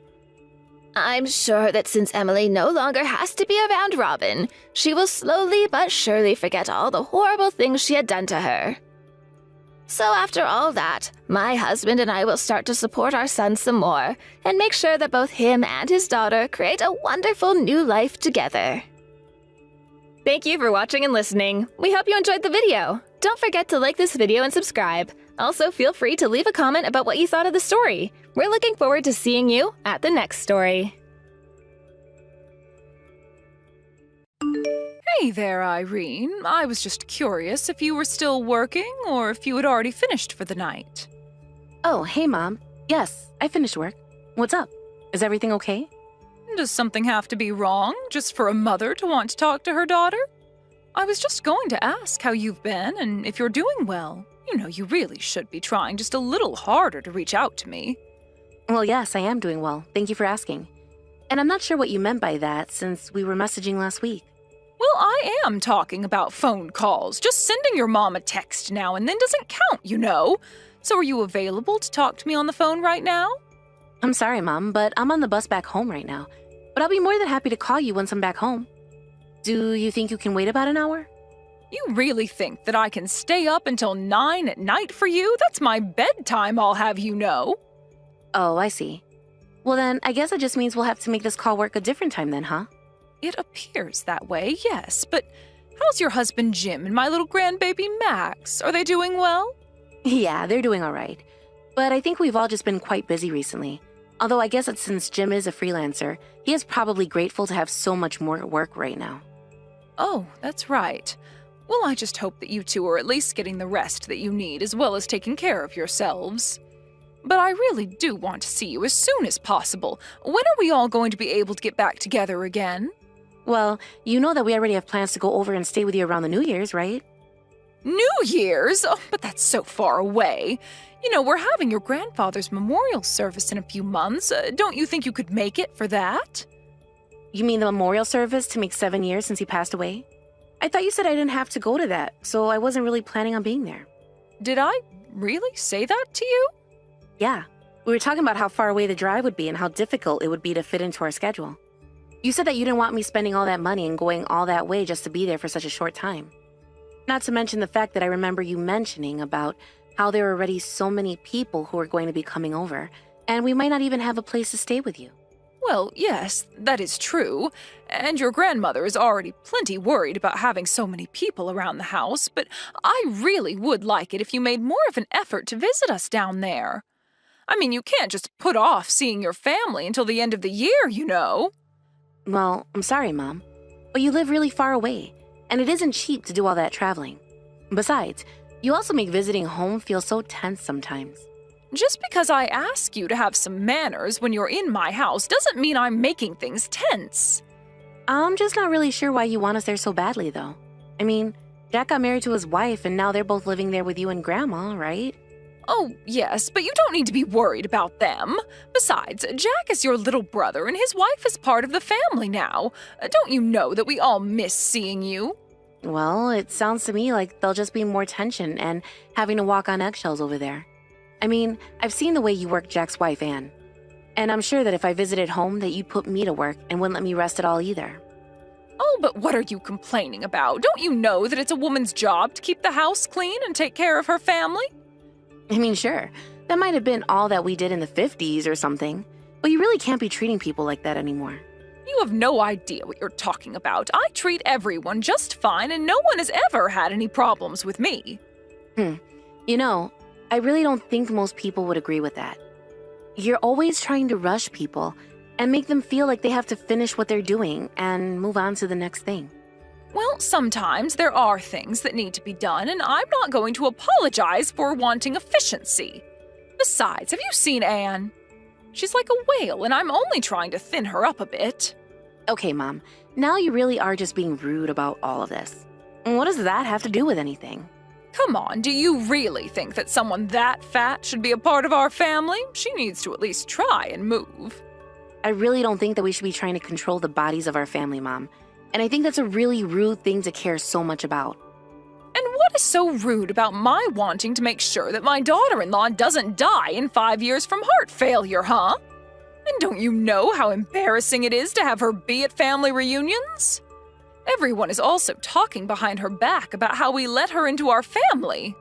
Speaker 1: I'm sure that since Emily no longer has to be around Robin, she will slowly but surely forget all the horrible things she had done to her. So after all that, my husband and I will start to support our son some more and make sure that both him and his daughter create a wonderful new life together. Thank you for watching and listening. We hope you enjoyed the video. Don't forget to like this video and subscribe. Also, feel free to leave a comment about what you thought of the story. We're looking forward to seeing you at the next story.
Speaker 3: Hey there, Irene. I was just curious if you were still working or if you had already finished for the night.
Speaker 4: Oh, hey, Mom. Yes, I finished work. What's up? Is everything okay?
Speaker 3: Does something have to be wrong just for a mother to want to talk to her daughter? I was just going to ask how you've been and if you're doing well. You know, you really should be trying just a little harder to reach out to me.
Speaker 4: Well, yes, I am doing well. Thank you for asking. And I'm not sure what you meant by that since we were messaging last week.
Speaker 3: Well, I am talking about phone calls. Just sending your mom a text now and then doesn't count, you know. So are you available to talk to me on the phone right now?
Speaker 4: I'm sorry, Mom, but I'm on the bus back home right now. But I'll be more than happy to call you once I'm back home. Do you think you can wait about an hour?
Speaker 3: You really think that I can stay up until 9 at night for you? That's my bedtime, I'll have you know.
Speaker 4: Oh, I see. Well then, I guess it just means we'll have to make this call work a different time then, huh?
Speaker 3: It appears that way, yes, but how's your husband Jim and my little grandbaby Max? Are they doing well?
Speaker 4: Yeah, they're doing all right. But I think we've all just been quite busy recently. Although I guess that since Jim is a freelancer, he is probably grateful to have so much more work right now.
Speaker 3: Oh, that's right. Well, I just hope that you two are at least getting the rest that you need as well as taking care of yourselves. But I really do want to see you as soon as possible. When are we all going to be able to get back together again?
Speaker 4: Well, you know that we already have plans to go over and stay with you around the New Year's, right?
Speaker 3: New Year's? Oh, but that's so far away. You know, we're having your grandfather's memorial service in a few months. Don't you think you could make it for that?
Speaker 4: You mean the memorial service to make 7 years since he passed away? I thought you said I didn't have to go to that, so I wasn't really planning on being there.
Speaker 3: Did I really say that to you?
Speaker 4: Yeah, we were talking about how far away the drive would be and how difficult it would be to fit into our schedule. You said that you didn't want me spending all that money and going all that way just to be there for such a short time. Not to mention the fact that I remember you mentioning about how there are already so many people who are going to be coming over, and we might not even have a place to stay with you.
Speaker 3: Well, yes, that is true. And your grandmother is already plenty worried about having so many people around the house, but I really would like it if you made more of an effort to visit us down there. I mean, you can't just put off seeing your family until the end of the year, you know.
Speaker 4: Well, I'm sorry, Mom. But you live really far away, and it isn't cheap to do all that traveling. Besides, you also make visiting home feel so tense sometimes.
Speaker 3: Just because I ask you to have some manners when you're in my house doesn't mean I'm making things tense.
Speaker 4: I'm just not really sure why you want us there so badly, though. I mean, Jack got married to his wife, and now they're both living there with you and Grandma, right?
Speaker 3: Oh, yes, but you don't need to be worried about them. Besides, Jack is your little brother, and his wife is part of the family now. Don't you know that we all miss seeing you?
Speaker 4: Well, it sounds to me like there'll just be more tension and having to walk on eggshells over there. I mean, I've seen the way you work Jack's wife, Anne. And I'm sure that if I visited home that you'd put me to work and wouldn't let me rest at all either.
Speaker 3: Oh, but what are you complaining about? Don't you know that it's a woman's job to keep the house clean and take care of her family?
Speaker 4: I mean, sure, that might have been all that we did in the 50s or something, but you really can't be treating people like that anymore.
Speaker 3: You have no idea what you're talking about. I treat everyone just fine, and no one has ever had any problems with me.
Speaker 4: You know, I really don't think most people would agree with that. You're always trying to rush people and make them feel like they have to finish what they're doing and move on to the next thing.
Speaker 3: Well, sometimes there are things that need to be done, and I'm not going to apologize for wanting efficiency. Besides, have you seen Anne? She's like a whale, and I'm only trying to thin her up a bit.
Speaker 4: Okay, Mom, now you really are just being rude about all of this. What does that have to do with anything?
Speaker 3: Come on, do you really think that someone that fat should be a part of our family? She needs to at least try and move.
Speaker 4: I really don't think that we should be trying to control the bodies of our family, Mom. And I think that's a really rude thing to care so much about.
Speaker 3: And what is so rude about my wanting to make sure that my daughter-in-law doesn't die in 5 years from heart failure, huh? And don't you know how embarrassing it is to have her be at family reunions? Everyone is also talking behind her back about how we let her into our family.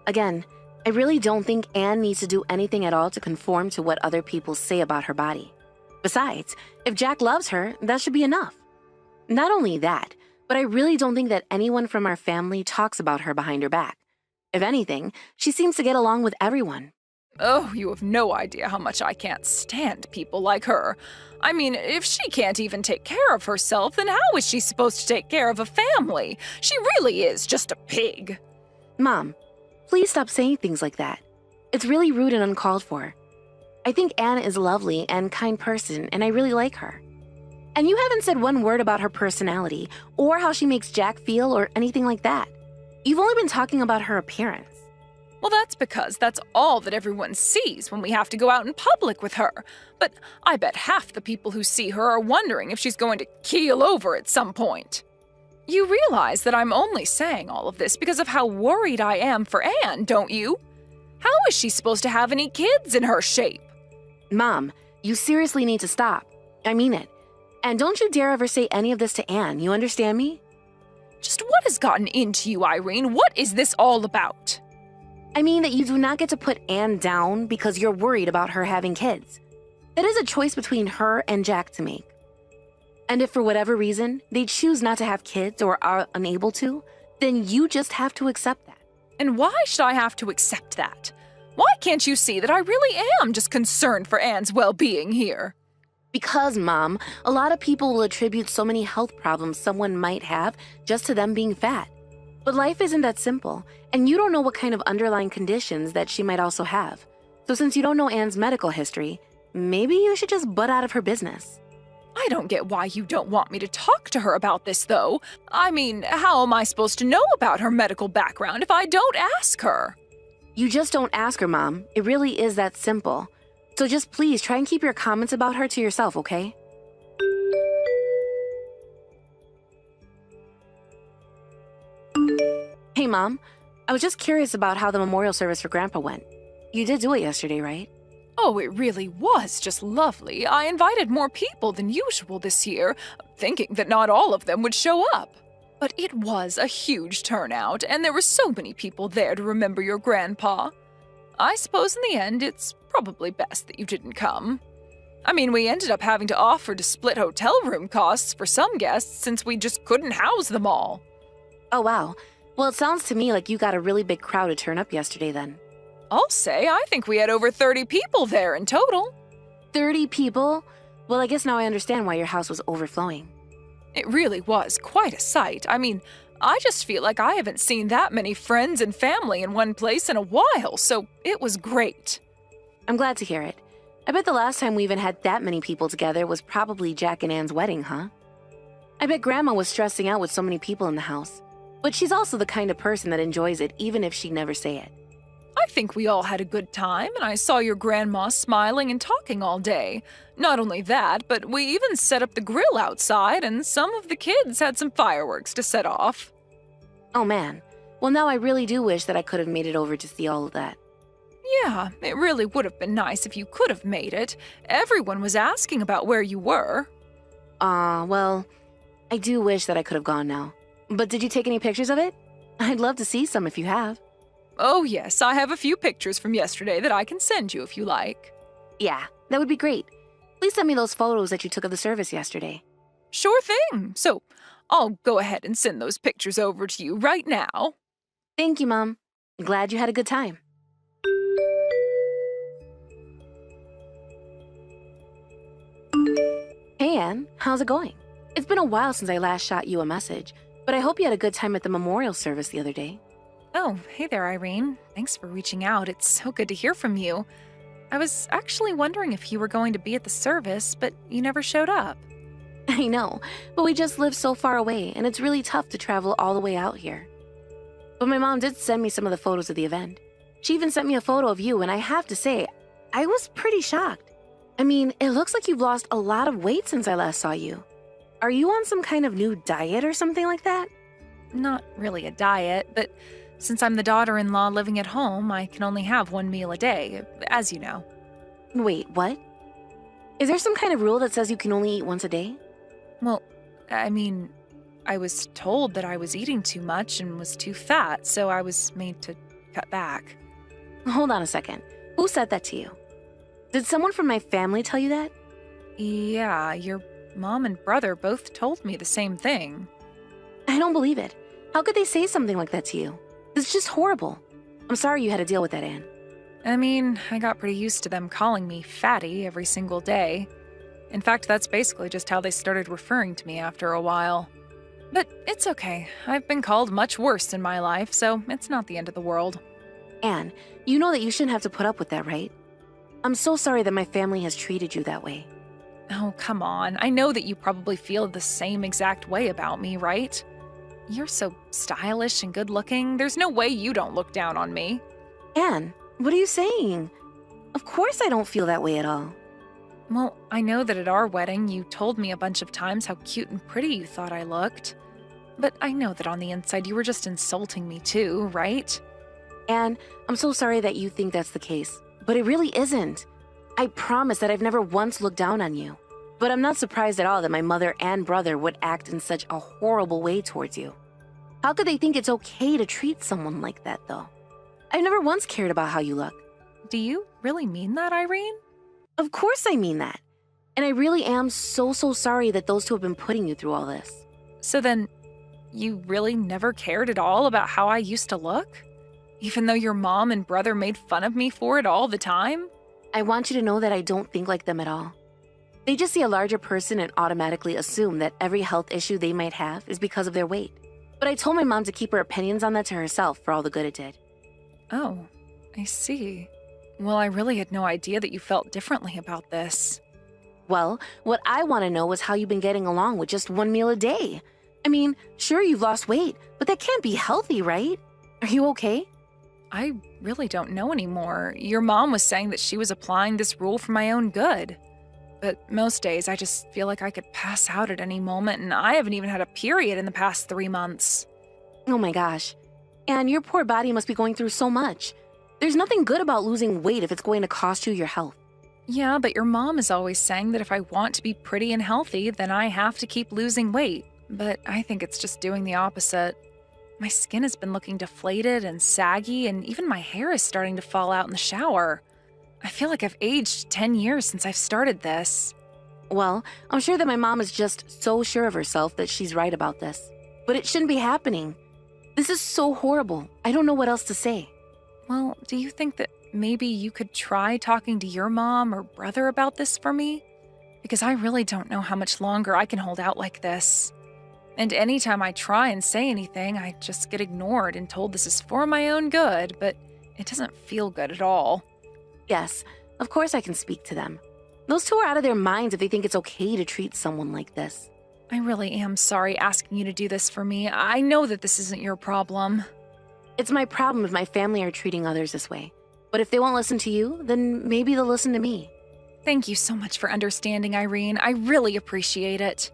Speaker 4: Again, I really don't think Anne needs to do anything at all to conform to what other people say about her body. Besides, if Jack loves her, that should be enough. Not only that, but I really don't think that anyone from our family talks about her behind her back. If anything, she seems to get along with everyone.
Speaker 3: Oh, you have no idea how much I can't stand people like her. I mean, if she can't even take care of herself, then how is she supposed to take care of a family? She really is just a pig.
Speaker 4: Mom, please stop saying things like that. It's really rude and uncalled for. I think Anne is a lovely and kind person, and I really like her. And you haven't said one word about her personality, or how she makes Jack feel, or anything like that. You've only been talking about her appearance.
Speaker 3: Well, that's because that's all that everyone sees when we have to go out in public with her. But I bet half the people who see her are wondering if she's going to keel over at some point. You realize that I'm only saying all of this because of how worried I am for Anne, don't you? How is she supposed to have any kids in her shape?
Speaker 4: Mom, you seriously need to stop. I mean it. And don't you dare ever say any of this to Anne, you understand me?
Speaker 3: Just what has gotten into you, Irene? What is this all about?
Speaker 4: I mean that you do not get to put Anne down because you're worried about her having kids. That is a choice between her and Jack to make. And if for whatever reason they choose not to have kids or are unable to, then you just have to accept that.
Speaker 3: And why should I have to accept that? Why can't you see that I really am just concerned for Anne's well-being here?
Speaker 4: Because, Mom, a lot of people will attribute so many health problems someone might have just to them being fat. But life isn't that simple, and you don't know what kind of underlying conditions that she might also have. So since you don't know Anne's medical history, maybe you should just butt out of her business.
Speaker 3: I don't get why you don't want me to talk to her about this, though. I mean, how am I supposed to know about her medical background if I don't ask her?
Speaker 4: You just don't ask her, Mom. It really is that simple. So just please try and keep your comments about her to yourself, okay? Hey, Mom. I was just curious about how the memorial service for Grandpa went. You did do it yesterday, right?
Speaker 3: Oh, it really was just lovely. I invited more people than usual this year, thinking that not all of them would show up. But it was a huge turnout, and there were so many people there to remember your grandpa. I suppose in the end, it's probably best that you didn't come. I mean, we ended up having to offer to split hotel room costs for some guests since we just couldn't house them all.
Speaker 4: Oh, wow. Well, it sounds to me like you got a really big crowd to turn up yesterday then.
Speaker 3: I'll say, I think we had over 30 people there in total.
Speaker 4: 30 people? Well, I guess now I understand why your house was overflowing.
Speaker 3: It really was quite a sight. I mean, I just feel like I haven't seen that many friends and family in one place in a while, so it was great.
Speaker 4: I'm glad to hear it. I bet the last time we even had that many people together was probably Jack and Anne's wedding, huh? I bet Grandma was stressing out with so many people in the house. But she's also the kind of person that enjoys it even if she'd never say it.
Speaker 3: I think we all had a good time, and I saw your grandma smiling and talking all day. Not only that, but we even set up the grill outside, and some of the kids had some fireworks to set off.
Speaker 4: Oh man. Well, now I really do wish that I could have made it over to see all of that.
Speaker 3: Yeah, it really would have been nice if you could have made it. Everyone was asking about where you were.
Speaker 4: Well, I do wish that I could have gone now. But did you take any pictures of it? I'd love to see some if you have.
Speaker 3: Oh yes, I have a few pictures from yesterday that I can send you if you like.
Speaker 4: Yeah, that would be great. Please send me those photos that you took of the service yesterday.
Speaker 3: Sure thing. So, I'll go ahead and send those pictures over to you right now.
Speaker 4: Thank you, Mom. Glad you had a good time. Hey, Anne. How's it going? It's been a while since I last shot you a message, but I hope you had a good time at the memorial service the other day.
Speaker 3: Oh, hey there, Irene. Thanks for reaching out. It's so good to hear from you. I was actually wondering if you were going to be at the service, but you never showed up.
Speaker 4: I know, but we just live so far away, and it's really tough to travel all the way out here. But my mom did send me some of the photos of the event. She even sent me a photo of you, and I have to say, I was pretty shocked. I mean, it looks like you've lost a lot of weight since I last saw you. Are you on some kind of new diet or something like that?
Speaker 3: Not really a diet, but since I'm the daughter-in-law living at home, I can only have one meal a day, as you know.
Speaker 4: Wait, what? Is there some kind of rule that says you can only eat once a day?
Speaker 3: Well, I mean, I was told that I was eating too much and was too fat, so I was made to cut back.
Speaker 4: Hold on a second. Who said that to you? Did someone from my family tell you that?
Speaker 3: Yeah, your mom and brother both told me the same thing.
Speaker 4: I don't believe it. How could they say something like that to you? It's just horrible. I'm sorry you had to deal with that, Anne.
Speaker 3: I mean, I got pretty used to them calling me fatty every single day. In fact, that's basically just how they started referring to me after a while. But it's okay. I've been called much worse in my life, so it's not the end of the world.
Speaker 4: Anne, you know that you shouldn't have to put up with that, right? I'm so sorry that my family has treated you that way.
Speaker 3: Oh, come on. I know that you probably feel the same exact way about me, right? You're so stylish and good-looking. There's no way you don't look down on me.
Speaker 4: Anne, what are you saying? Of course I don't feel that way at all.
Speaker 3: Well, I know that at our wedding, you told me a bunch of times how cute and pretty you thought I looked. But I know that on the inside you were just insulting me too, right?
Speaker 4: Anne, I'm so sorry that you think that's the case, but it really isn't. I promise that I've never once looked down on you. But I'm not surprised at all that my mother and brother would act in such a horrible way towards you. How could they think it's okay to treat someone like that, though? I've never once cared about how you look.
Speaker 3: Do you really mean that, Irene?
Speaker 4: Of course I mean that. And I really am so sorry that those two have been putting you through all this.
Speaker 3: So then, you really never cared at all about how I used to look? Even though your mom and brother made fun of me for it all the time?
Speaker 4: I want you to know that I don't think like them at all. They just see a larger person and automatically assume that every health issue they might have is because of their weight. But I told my mom to keep her opinions on that to herself for all the good it did.
Speaker 3: Oh, I see. Well, I really had no idea that you felt differently about this.
Speaker 4: Well, what I want to know is how you've been getting along with just one meal a day. I mean, sure, you've lost weight, but that can't be healthy, right? Are you okay?
Speaker 3: I really don't know anymore. Your mom was saying that she was applying this rule for my own good. But most days, I just feel like I could pass out at any moment, and I haven't even had a period in the past 3 months.
Speaker 4: Oh my gosh. And your poor body must be going through so much. There's nothing good about losing weight if it's going to cost you your health.
Speaker 3: Yeah, but your mom is always saying that if I want to be pretty and healthy, then I have to keep losing weight. But I think it's just doing the opposite. My skin has been looking deflated and saggy, and even my hair is starting to fall out in the shower. I feel like I've aged 10 years since I've started this.
Speaker 4: Well, I'm sure that my mom is just so sure of herself that she's right about this. But it shouldn't be happening. This is so horrible. I don't know what else to say.
Speaker 3: Well, do you think that maybe you could try talking to your mom or brother about this for me? Because I really don't know how much longer I can hold out like this. And anytime I try and say anything, I just get ignored and told this is for my own good, but it doesn't feel good at all.
Speaker 4: Yes, of course I can speak to them. Those two are out of their minds if they think it's okay to treat someone like this.
Speaker 3: I really am sorry asking you to do this for me. I know that this isn't your problem.
Speaker 4: It's my problem if my family are treating others this way. But if they won't listen to you, then maybe they'll listen to me.
Speaker 3: Thank you so much for understanding, Irene. I really appreciate it.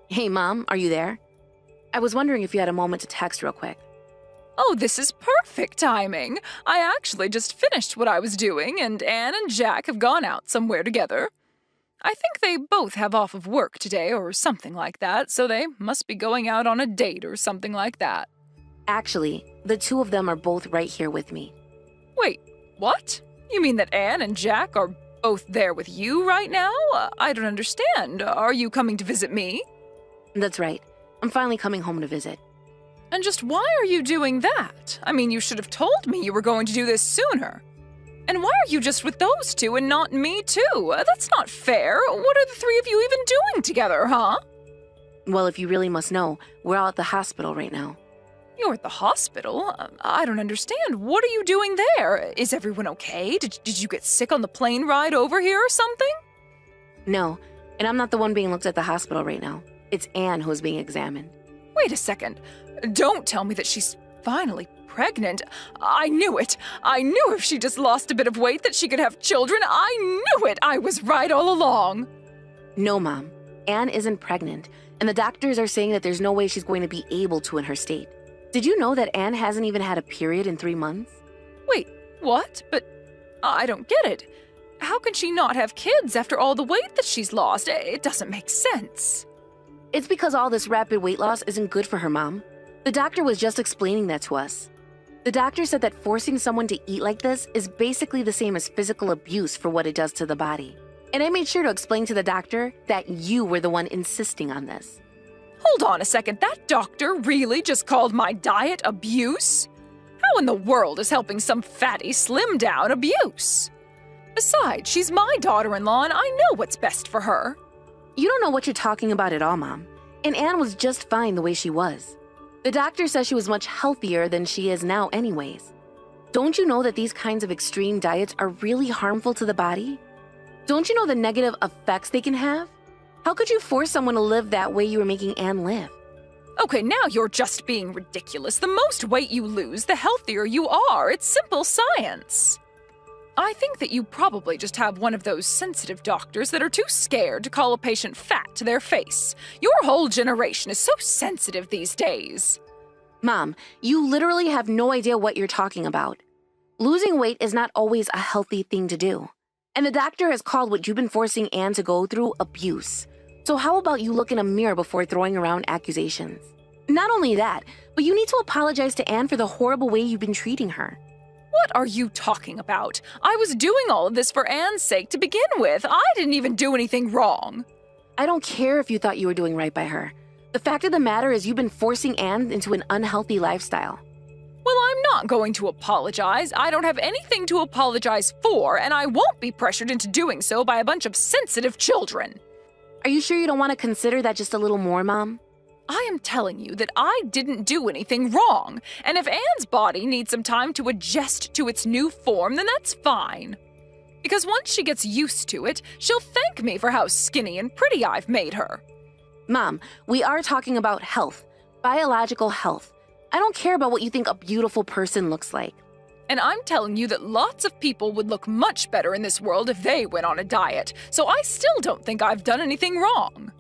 Speaker 4: Hey, Mom, are you there? I was wondering if you had a moment to text real quick.
Speaker 3: Oh, this is perfect timing. I actually just finished what I was doing, and Anne and Jack have gone out somewhere together. I think they both have off of work today or something like that, so they must be going out on a date or something like that.
Speaker 4: Actually, the two of them are both right here with me.
Speaker 3: Wait, what? You mean that Anne and Jack are both there with you right now? I don't understand. Are you coming to visit me?
Speaker 4: That's right. I'm finally coming home to visit.
Speaker 3: And just why are you doing that? I mean, you should have told me you were going to do this sooner. And why are you just with those two and not me too? That's not fair. What are the three of you even doing together, huh?
Speaker 4: Well, if you really must know, we're all at the hospital right now.
Speaker 3: You're at the hospital? I don't understand. What are you doing there? Is everyone okay? Did you get sick on the plane ride over here or something?
Speaker 4: No, and I'm not the one being looked at the hospital right now. It's Anne who's being examined.
Speaker 3: Wait a second. Don't tell me that she's finally pregnant. I knew it. I knew if she just lost a bit of weight that she could have children. I knew it. I was right all along.
Speaker 4: No, Mom. Anne isn't pregnant, and the doctors are saying that there's no way she's going to be able to in her state. Did you know that Anne hasn't even had a period in 3 months?
Speaker 3: Wait, what? But I don't get it. How can she not have kids after all the weight that she's lost? It doesn't make sense.
Speaker 4: It's because all this rapid weight loss isn't good for her, Mom. The doctor was just explaining that to us. The doctor said that forcing someone to eat like this is basically the same as physical abuse for what it does to the body. And I made sure to explain to the doctor that you were the one insisting on this.
Speaker 3: Hold on a second. That doctor really just called my diet abuse? How in the world is helping some fatty slim down abuse? Besides, she's my daughter-in-law and I know what's best for her.
Speaker 4: You don't know what you're talking about at all, Mom. And Anne was just fine the way she was. The doctor says she was much healthier than she is now anyways. Don't you know that these kinds of extreme diets are really harmful to the body? Don't you know the negative effects they can have? How could you force someone to live that way you were making Anne live?
Speaker 3: Okay, now you're just being ridiculous. The most weight you lose, the healthier you are. It's simple science. I think that you probably just have one of those sensitive doctors that are too scared to call a patient fat to their face. Your whole generation is so sensitive these days.
Speaker 4: Mom, you literally have no idea what you're talking about. Losing weight is not always a healthy thing to do. And the doctor has called what you've been forcing Anne to go through abuse. So how about you look in a mirror before throwing around accusations? Not only that, but you need to apologize to Anne for the horrible way you've been treating her.
Speaker 3: What are you talking about? I was doing all of this for Anne's sake to begin with. I didn't even do anything wrong.
Speaker 4: I don't care if you thought you were doing right by her. The fact of the matter is you've been forcing Anne into an unhealthy lifestyle.
Speaker 3: Well, I'm not going to apologize. I don't have anything to apologize for, and I won't be pressured into doing so by a bunch of sensitive children.
Speaker 4: Are you sure you don't want to consider that just a little more, Mom?
Speaker 3: I am telling you that I didn't do anything wrong, and if Anne's body needs some time to adjust to its new form, then that's fine. Because once she gets used to it, she'll thank me for how skinny and pretty I've made her.
Speaker 4: Mom, we are talking about health, biological health. I don't care about what you think a beautiful person looks like.
Speaker 3: And I'm telling you that lots of people would look much better in this world if they went on a diet, so I still don't think I've done anything wrong.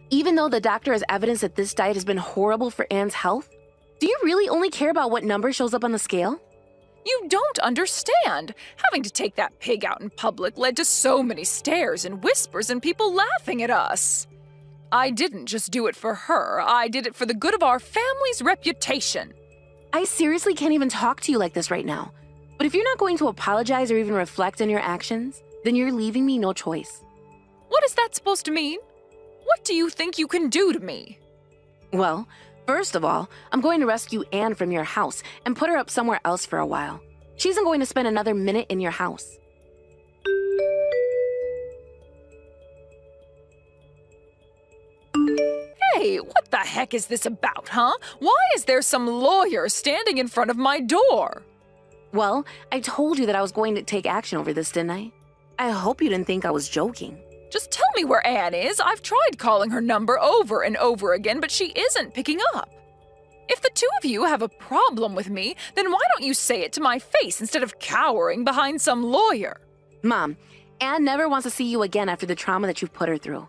Speaker 4: Even though the doctor has evidence that this diet has been horrible for Anne's health? Do you really only care about what number shows up on the scale?
Speaker 3: You don't understand. Having to take that pig out in public led to so many stares and whispers and people laughing at us. I didn't just do it for her. I did it for the good of our family's reputation.
Speaker 4: I seriously can't even talk to you like this right now. But if you're not going to apologize or even reflect on your actions, then you're leaving me no choice.
Speaker 3: What is that supposed to mean? What do you think you can do to me?
Speaker 4: Well, first of all, I'm going to rescue Anne from your house and put her up somewhere else for a while. She isn't going to spend another minute in your house.
Speaker 3: Hey, what the heck is this about, huh? Why is there some lawyer standing in front of my door?
Speaker 4: Well, I told you that I was going to take action over this, didn't I? I hope you didn't think I was joking.
Speaker 3: Just tell me where Anne is. I've tried calling her number over and over again, but she isn't picking up. If the two of you have a problem with me, then why don't you say it to my face instead of cowering behind some lawyer?
Speaker 4: Mom, Anne never wants to see you again after the trauma that you've put her through.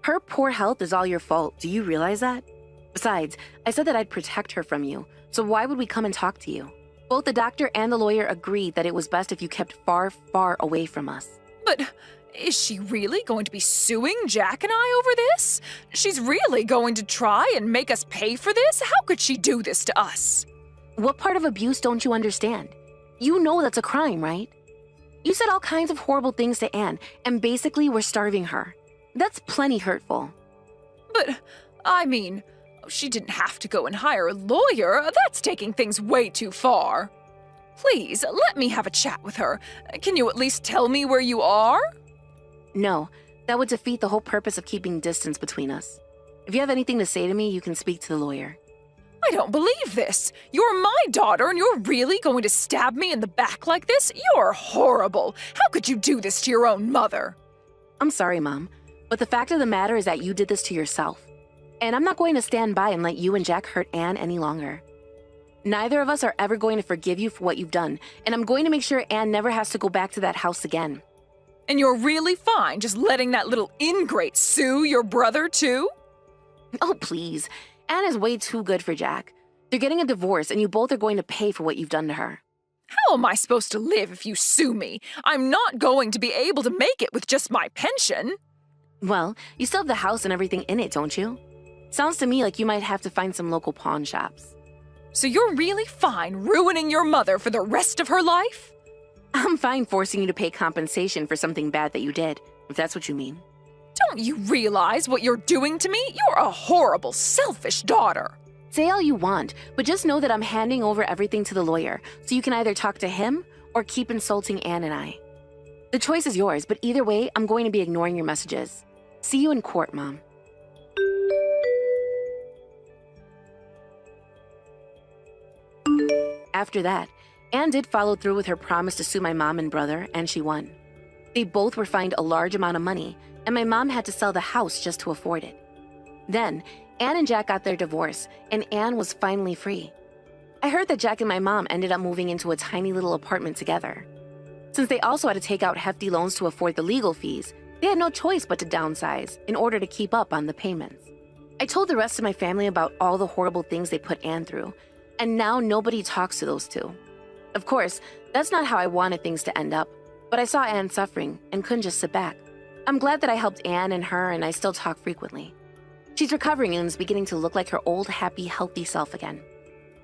Speaker 4: Her poor health is all your fault. Do you realize that? Besides, I said that I'd protect her from you, so why would we come and talk to you? Both the doctor and the lawyer agreed that it was best if you kept far, far away from us.
Speaker 3: But is she really going to be suing Jack and I over this? She's really going to try and make us pay for this? How could she do this to us?
Speaker 4: What part of abuse don't you understand? You know that's a crime, right? You said all kinds of horrible things to Anne, and basically we're starving her. That's plenty hurtful.
Speaker 3: But, I mean, she didn't have to go and hire a lawyer. That's taking things way too far. Please, let me have a chat with her. Can you at least tell me where you are?
Speaker 4: No, that would defeat the whole purpose of keeping distance between us. If you have anything to say to me, you can speak to the lawyer.
Speaker 3: I don't believe this. You're my daughter and you're really going to stab me in the back like this? You're horrible. How could you do this to your own mother?
Speaker 4: I'm sorry, Mom, but the fact of the matter is that you did this to yourself. And I'm not going to stand by and let you and Jack hurt Anne any longer. Neither of us are ever going to forgive you for what you've done, and I'm going to make sure Anne never has to go back to that house again.
Speaker 3: And you're really fine just letting that little ingrate sue your brother too?
Speaker 4: Oh, please. Anne is way too good for Jack. They're getting a divorce, and you both are going to pay for what you've done to her.
Speaker 3: How am I supposed to live if you sue me? I'm not going to be able to make it with just my pension.
Speaker 4: Well, you still have the house and everything in it, don't you? Sounds to me like you might have to find some local pawn shops.
Speaker 3: So you're really fine ruining your mother for the rest of her life?
Speaker 4: I'm fine forcing you to pay compensation for something bad that you did, if that's what you mean.
Speaker 3: Don't you realize what you're doing to me? You're a horrible, selfish daughter.
Speaker 4: Say all you want, but just know that I'm handing over everything to the lawyer, so you can either talk to him or keep insulting Anne and I. The choice is yours, but either way, I'm going to be ignoring your messages. See you in court, Mom. After that, Anne did follow through with her promise to sue my mom and brother, and she won. They both were fined a large amount of money, and my mom had to sell the house just to afford it. Then, Anne and Jack got their divorce, and Anne was finally free. I heard that Jack and my mom ended up moving into a tiny little apartment together. Since they also had to take out hefty loans to afford the legal fees, they had no choice but to downsize in order to keep up on the payments. I told the rest of my family about all the horrible things they put Anne through, and now nobody talks to those two. Of course, that's not how I wanted things to end up, but I saw Anne suffering and couldn't just sit back. I'm glad that I helped Anne and her, and I still talk frequently. She's recovering and is beginning to look like her old, happy, healthy self again.